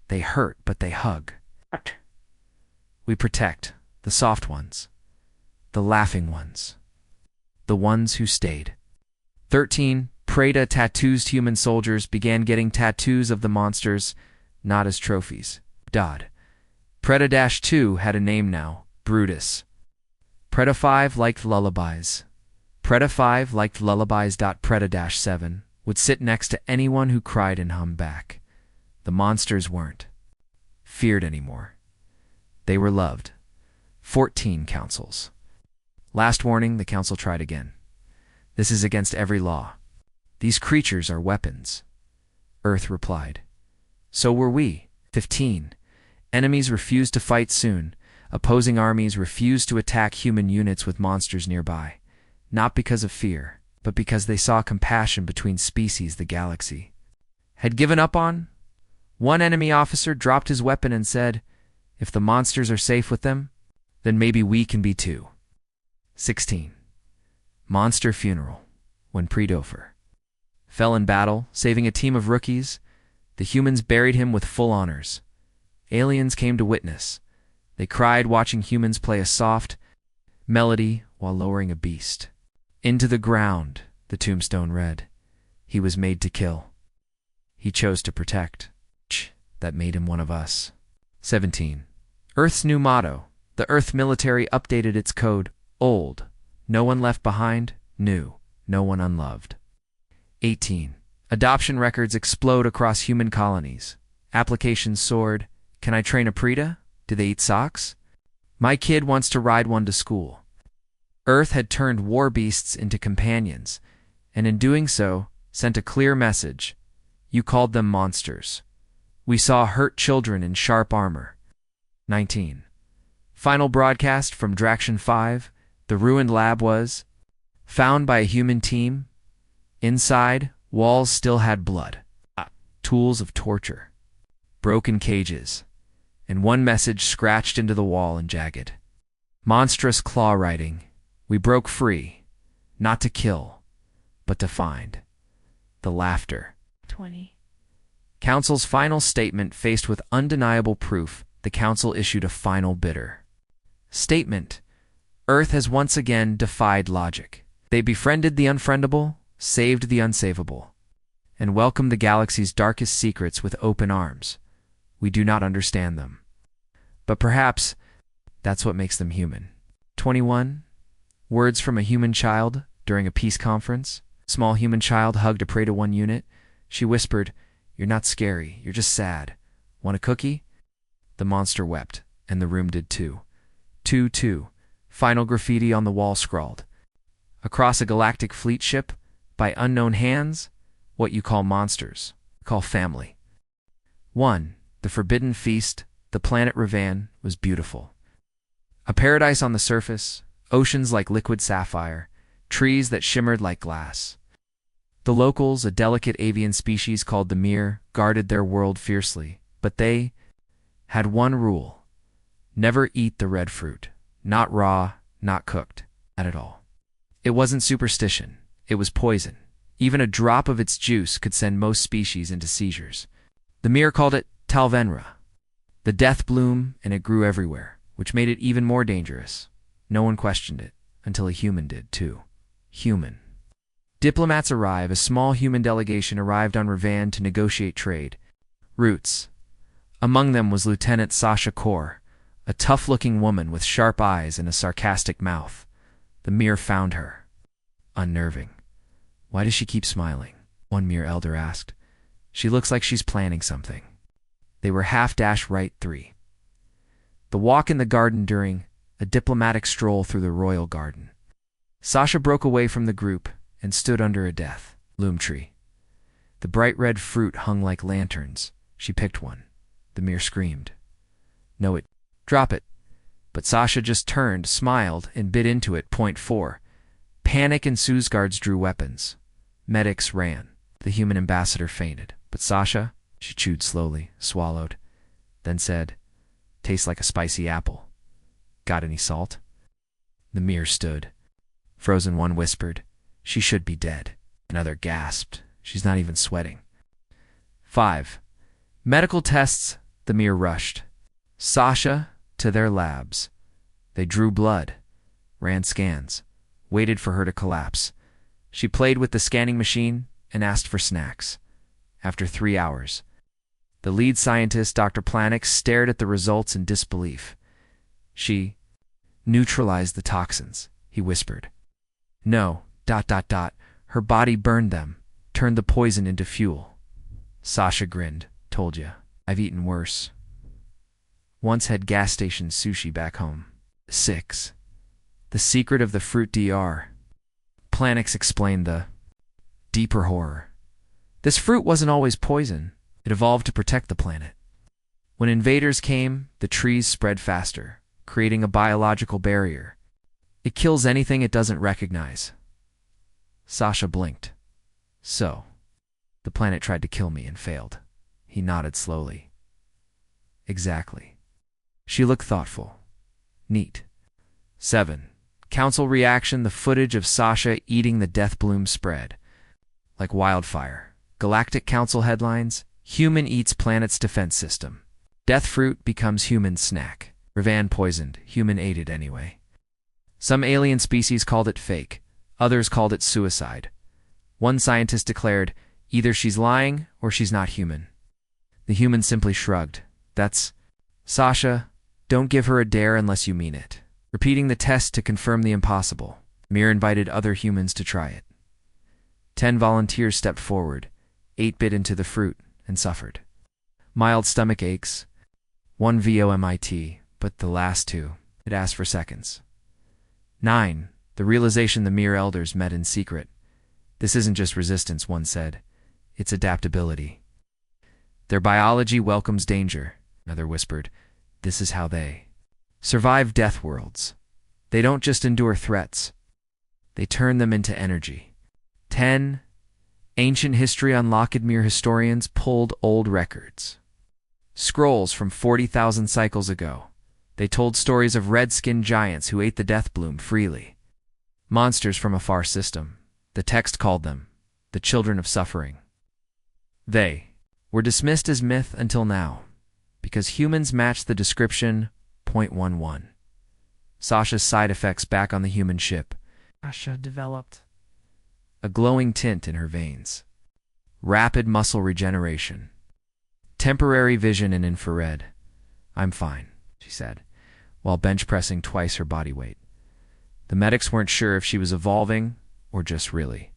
They hurt, but they hug. We protect the soft ones, the laughing ones, the ones who stayed." 13. Preta tattoos. Human soldiers began getting tattoos of the monsters, not as trophies. Preta-2 had a name now, Brutus. Preta 5 liked lullabies. Preta 5 liked lullabies. Preta-7 would sit next to anyone who cried and hummed back. The monsters weren't feared anymore. They were loved. 14. Councils. Last warning, the council tried again. "This is against every law. These creatures are weapons." Earth replied. "So were we." 15. Enemies refused to fight soon. Opposing armies refused to attack human units with monsters nearby. not because of fear, but because they saw compassion between species the galaxy had given up on. One enemy officer dropped his weapon and said, "If the monsters are safe with them, then maybe we can be too." 16. Monster Funeral. When Predofer fell in battle, saving a team of rookies, the humans buried him with full honors. Aliens came to witness. They cried watching humans play a soft melody while lowering a beast into the ground. The tombstone read, "He was made to kill. He chose to protect. That made him one of us." 17. Earth's new motto. The Earth military updated its code. Old, no one left behind. New, no one unloved. 18. Adoption records explode across human colonies. Applications soared. Can I train a Preta? Do they eat socks? My kid wants to ride one to school. Earth had turned war beasts into companions, and in doing so, sent a clear message. You called them monsters. We saw hurt children in sharp armor. 19. Final broadcast from Draction 5. The ruined lab was found by a human team. Inside, walls still had blood, tools of torture, broken cages, and one message scratched into the wall and jagged. Monstrous claw writing. We broke free, not to kill, but to find. The laughter. 20. Council's final statement. Faced with undeniable proof, the Council issued a final bitter statement. Earth has once again defied logic. They befriended the unfriendable, saved the unsavable, and welcomed the galaxy's darkest secrets with open arms. We do not understand them, but perhaps that's what makes them human. 21. Words from a human child during a peace conference. Small human child hugged a Preta 1 unit. She whispered, "You're not scary, you're just sad. Want a cookie?" The monster wept, and the room did too. 2. Final graffiti on the wall scrawled, "Across a galactic fleet ship, by unknown hands, what you call monsters, call family." 1. The Forbidden Feast. The planet Ravan was beautiful. A paradise on the surface, oceans like liquid sapphire, trees that shimmered like glass. The locals, a delicate avian species called the Mir, guarded their world fiercely, but they had one rule: never eat the red fruit. Not raw, not cooked, not at all. It wasn't superstition, it was poison. Even a drop of its juice could send most species into seizures. The Mir called it Talvenra, the death bloom, and it grew everywhere, which made it even more dangerous. No one questioned it, until a human did too. Human. Diplomats arrive. A small human delegation arrived on Ravan to negotiate trade routes. Among them was Lieutenant Sasha Kor, a tough-looking woman with sharp eyes and a sarcastic mouth. The Mir found her unnerving. "Why does she keep smiling?" one Mir elder asked. "She looks like she's planning something." They were half-right 3. The walk in the garden during a diplomatic stroll through the royal garden. Sasha broke away from the group and stood under a death loom tree. The bright red fruit hung like lanterns. She picked one. The Mir screamed, "No, it. Drop it." But Sasha just turned, smiled, and bit into it. 4. Panic ensues. Guards drew weapons. Medics ran. The human ambassador fainted. But Sasha, she chewed slowly, swallowed, then said, "Tastes like a spicy apple. Got any salt?" The Mir stood. Frozen one whispered, "She should be dead." Another gasped, "She's not even sweating." 5. Medical tests. The Mir rushed Sasha to their labs. They drew blood, ran scans, waited for her to collapse. She played with the scanning machine and asked for snacks. After 3 hours, the lead scientist, Dr. Planix, stared at the results in disbelief. "She neutralized the toxins," he whispered. "No, ... Her body burned them, turned the poison into fuel." Sasha grinned. "Told ya, I've eaten worse. Once had gas station sushi back home." 6. The secret of the fruit DR. Planix explained the deeper horror. This fruit wasn't always poison. It evolved to protect the planet. When invaders came, the trees spread faster, creating a biological barrier. It kills anything it doesn't recognize, Sasha blinked. So, the planet tried to kill me and failed. He nodded slowly. Exactly. She looked thoughtful. Neat. 7. Council reaction. The footage of Sasha eating the death bloom spread like wildfire. Galactic Council headlines: Human eats planet's defense system. Death fruit becomes human snack. Ravan poisoned. Human ate it anyway. Some alien species called it fake. Others called it suicide. One scientist declared, either she's lying or she's not human. The human simply shrugged. That's Sasha. Don't give her a dare unless you mean it. Repeating the test to confirm the impossible, Mir invited other humans to try it. 10 volunteers stepped forward. 8 bit into the fruit and suffered mild stomach aches. 1 vomit, but the last 2, it asked for seconds. 9. The realization the Mir elders met in secret. This isn't just resistance, one said. It's adaptability. Their biology welcomes danger, another whispered. This is how they survive death worlds. They don't just endure threats. They turn them into energy. 10. Ancient history unlocked. Mir historians pulled old records. Scrolls from 40,000 cycles ago. They told stories of red-skinned giants who ate the death bloom freely. Monsters from a far system. The text called them the children of suffering. They were dismissed as myth until now, because humans matched the description. 0.11. Sasha's side effects back on the human ship. Sasha developed a glowing tint in her veins. Rapid muscle regeneration. Temporary vision in infrared. I'm fine, she said, while bench pressing twice her body weight. The medics weren't sure if she was evolving or just really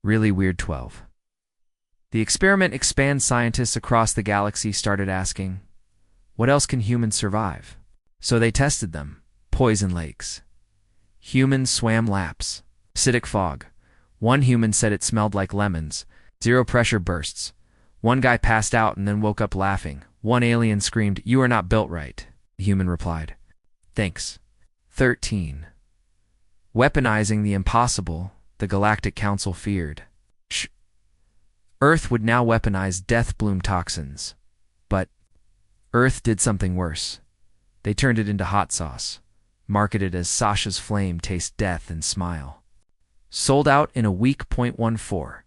weird. 12. The experiment expands. Scientists across the galaxy started asking, what else can humans survive? So they tested them. Poison lakes. Humans swam laps. Acidic fog. One human said it smelled like lemons. Zero pressure bursts. One guy passed out and then woke up laughing. One alien screamed, "You are not built right." The human replied, "Thanks." 13. Weaponizing the impossible. The Galactic Council feared Earth would now weaponize death bloom toxins. But Earth did something worse. They turned it into hot sauce, marketed as Sasha's flame tastes death and smile. Sold out in a week. 0.14.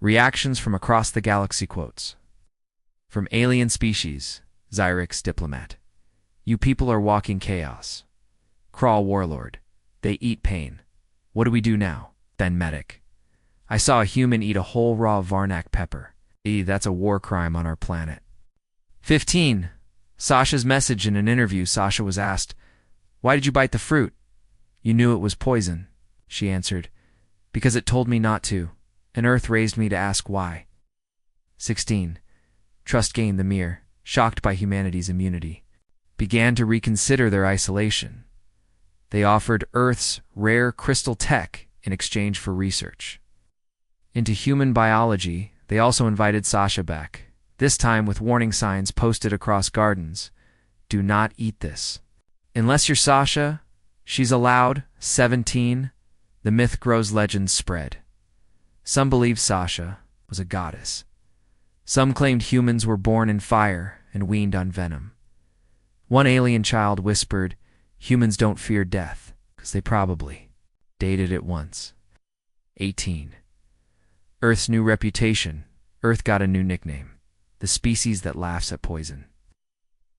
Reactions from across the galaxy. Quotes from alien species. Xyrix diplomat. You people are walking chaos. Crawl warlord. They eat pain. What do we do now? Then medic. I saw a human eat a whole raw Varnak pepper. That's a war crime on our planet. 15. Sasha's message in an interview. Sasha was asked, "Why did you bite the fruit?" "You knew it was poison," she answered. "Because it told me not to, and Earth raised me to ask why." 16. Trust gained. The Mir, shocked by humanity's immunity, began to reconsider their isolation. They offered Earth's rare crystal tech in exchange for research into human biology. They also invited Sasha back, this time with warning signs posted across gardens. Do not eat this. Unless you're Sasha, she's allowed. 17. The myth grows, legends spread. Some believed Sasha was a goddess. Some claimed humans were born in fire and weaned on venom. One alien child whispered, humans don't fear death, because they probably dated it once. 18. Earth's new reputation. Earth got a new nickname, the species that laughs at poison.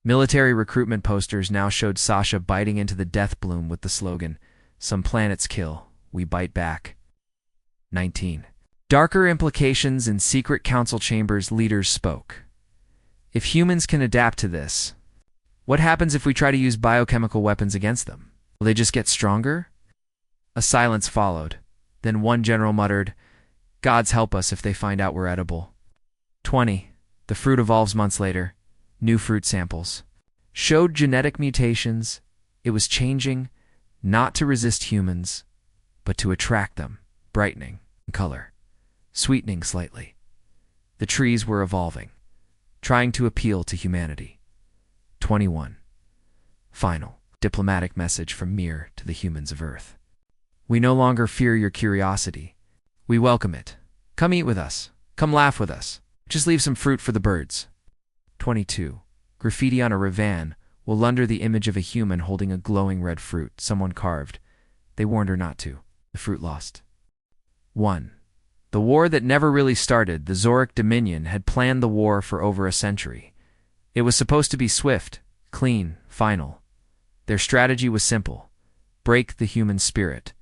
Military recruitment posters now showed Sasha biting into the death bloom with the slogan, "Some planets kill, we bite back." 19. Darker implications in secret council chambers. Leaders spoke. If humans can adapt to this, what happens if we try to use biochemical weapons against them? Will they just get stronger? A silence followed. Then one general muttered, "Gods help us if they find out we're edible." 20. The fruit evolves months later. New fruit samples showed genetic mutations. It was changing, not to resist humans, but to attract them, brightening in color, sweetening slightly. The trees were evolving, trying to appeal to humanity. 21. Final diplomatic message from Mir to the humans of Earth. We no longer fear your curiosity. We welcome it. Come eat with us. Come laugh with us. Just leave some fruit for the birds. 22. Graffiti on a Ravan will under the image of a human holding a glowing red fruit someone carved. They warned her not to. The fruit lost. 1. The war that never really started, the Zoric Dominion had planned the war for over a century. It was supposed to be swift, clean, final. Their strategy was simple. Break the human spirit.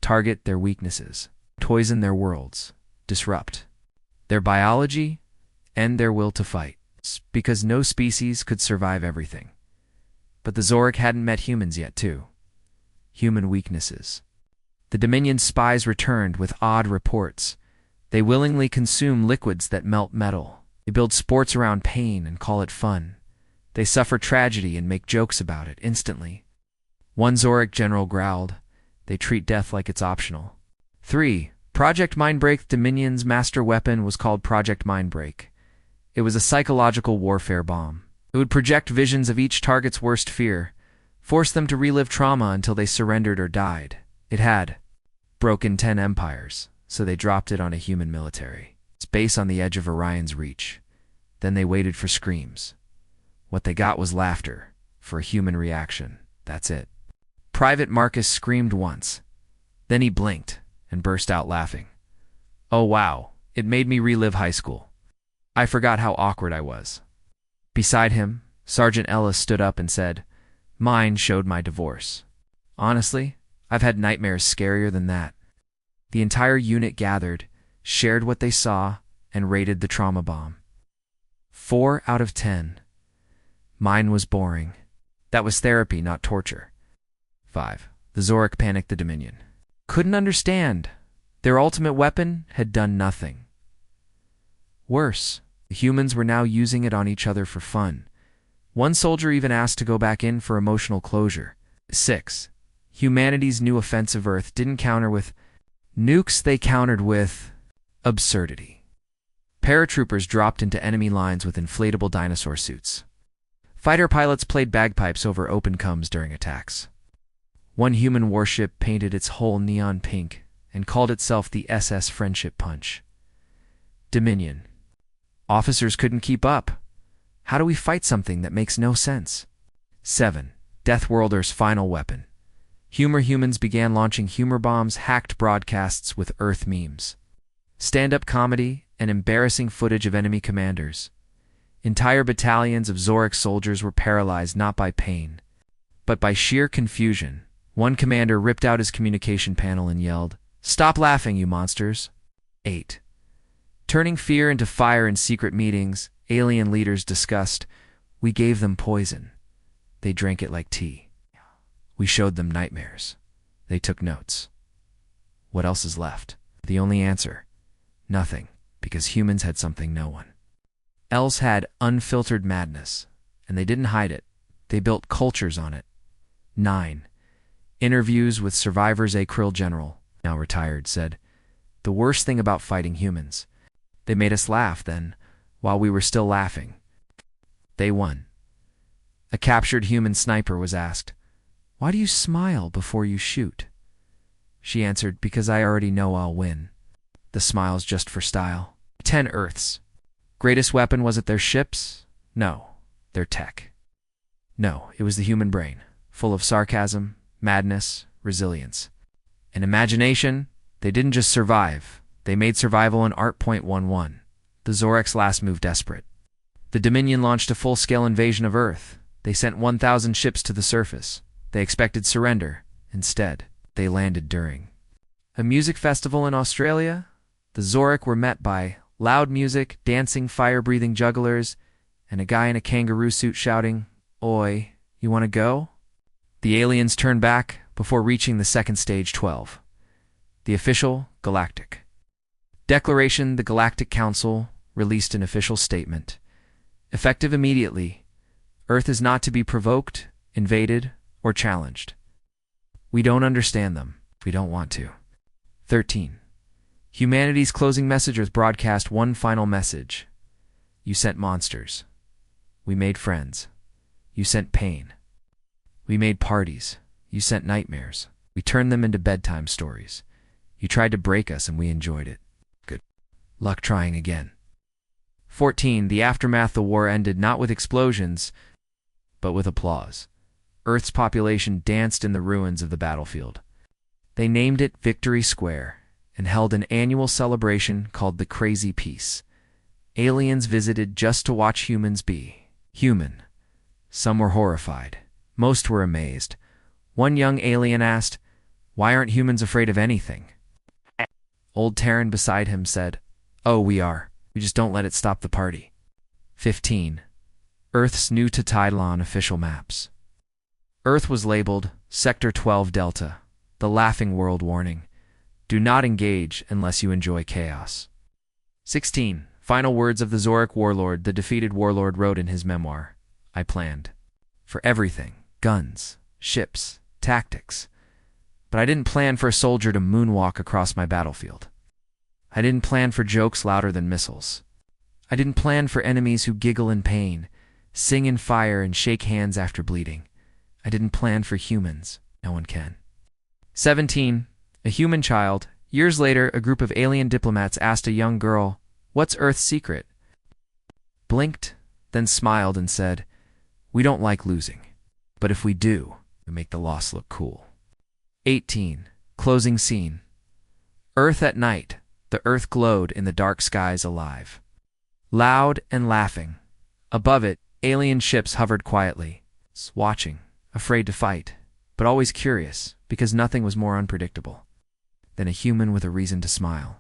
Target their weaknesses. Poison their worlds. Disrupt their biology and their will to fight. Because no species could survive everything. But the Zoric hadn't met humans yet, too. Human weaknesses. The Dominion's spies returned with odd reports. They willingly consume liquids that melt metal. They build sports around pain and call it fun. They suffer tragedy and make jokes about it instantly. One Zoric general growled, "They treat death like it's optional." 3. Project Mindbreak. Dominion's master weapon was called Project Mindbreak. It was a psychological warfare bomb. It would project visions of each target's worst fear, force them to relive trauma until they surrendered or died. It had broken 10 empires, so they dropped it on a human military. It's base on the edge of Orion's reach. Then they waited for screams. What they got was laughter, for a human reaction. That's it. Private Marcus screamed once. Then he blinked and burst out laughing. Oh wow, it made me relive high school. I forgot how awkward I was. Beside him, Sergeant Ellis stood up and said, "Mine showed my divorce. Honestly, I've had nightmares scarier than that." The entire unit gathered, shared what they saw, and rated the trauma bomb. 4 out of 10. Mine was boring. That was therapy, not torture. 5. The Zoric panicked the Dominion. Couldn't understand. Their ultimate weapon had done nothing. Worse, the humans were now using it on each other for fun. One soldier even asked to go back in for emotional closure. 6. Humanity's new offensive Earth didn't counter with nukes, they countered with absurdity. Paratroopers dropped into enemy lines with inflatable dinosaur suits. Fighter pilots played bagpipes over open combs during attacks. One human warship painted its hull neon pink and called itself the SS Friendship Punch. Dominion. Officers couldn't keep up. How do we fight something that makes no sense? 7. Deathworlder's final weapon. Humor humans began launching humor bombs, hacked broadcasts with Earth memes. Stand-up comedy and embarrassing footage of enemy commanders. Entire battalions of Zoric soldiers were paralyzed not by pain, but by sheer confusion. One commander ripped out his communication panel and yelled, "Stop laughing, you monsters!" 8. Turning fear into fire in secret meetings, alien leaders discussed, "We gave them poison. They drank it like tea. We showed them nightmares. They took notes. What else is left?" The only answer, nothing, because humans had something no one else had: unfiltered madness. And they didn't hide it. They built cultures on it. 9. Interviews with survivors. A Krill general, now retired, said, "The worst thing about fighting humans, they made us laugh then, while we were still laughing. They won." A captured human sniper was asked, "Why do you smile before you shoot?" She answered, "Because I already know I'll win." The smile's just for style. 10 Earths. Greatest weapon, was it their ships? No, their tech. No, it was the human brain, full of sarcasm, madness, resilience, and imagination. They didn't just survive, they made survival an art. 11. The Zoric's last move desperate. The Dominion launched a full-scale invasion of Earth. They sent 1,000 ships to the surface. They expected surrender. Instead, they landed during a music festival in Australia. The Zoric were met by loud music, dancing, fire-breathing jugglers, and a guy in a kangaroo suit shouting, "Oi, you want to go?" The aliens turned back before reaching the second stage. 12. The official Galactic Declaration. The Galactic Council released an official statement. Effective immediately, Earth is not to be provoked, invaded, or challenged. We don't understand them. We don't want to. 13. Humanity's closing message. Earth broadcast one final message. You sent monsters. We made friends. You sent pain. We made parties. You sent nightmares. We turned them into bedtime stories. You tried to break us and we enjoyed it. Good luck trying again. 14. The aftermath of the war ended not with explosions, but with applause. Earth's population danced in the ruins of the battlefield. They named it Victory Square and held an annual celebration called the Crazy Peace. Aliens visited just to watch humans be human. Some were horrified. Most were amazed. One young alien asked, "Why aren't humans afraid of anything?" Old Terran beside him said, "Oh, we are. We just don't let it stop the party." 15. Earth's new to Tydlon official maps. Earth was labeled Sector 12 Delta, the Laughing World warning. Do not engage unless you enjoy chaos. 16. Final words of the Zoric warlord. The defeated warlord wrote in his memoir, "I planned for everything, guns, ships, tactics. But I didn't plan for a soldier to moonwalk across my battlefield. I didn't plan for jokes louder than missiles. I didn't plan for enemies who giggle in pain, sing in fire, and shake hands after bleeding. I didn't plan for humans. No one can." 17. A human child. Years later, a group of alien diplomats asked a young girl, "What's Earth's secret?" Blinked, then smiled and said, "We don't like losing. But if we do, we make the loss look cool." 18. Closing scene. Earth at night. The Earth glowed in the dark skies alive. Loud and laughing. Above it, alien ships hovered quietly, watching, afraid to fight, but always curious, because nothing was more unpredictable than a human with a reason to smile.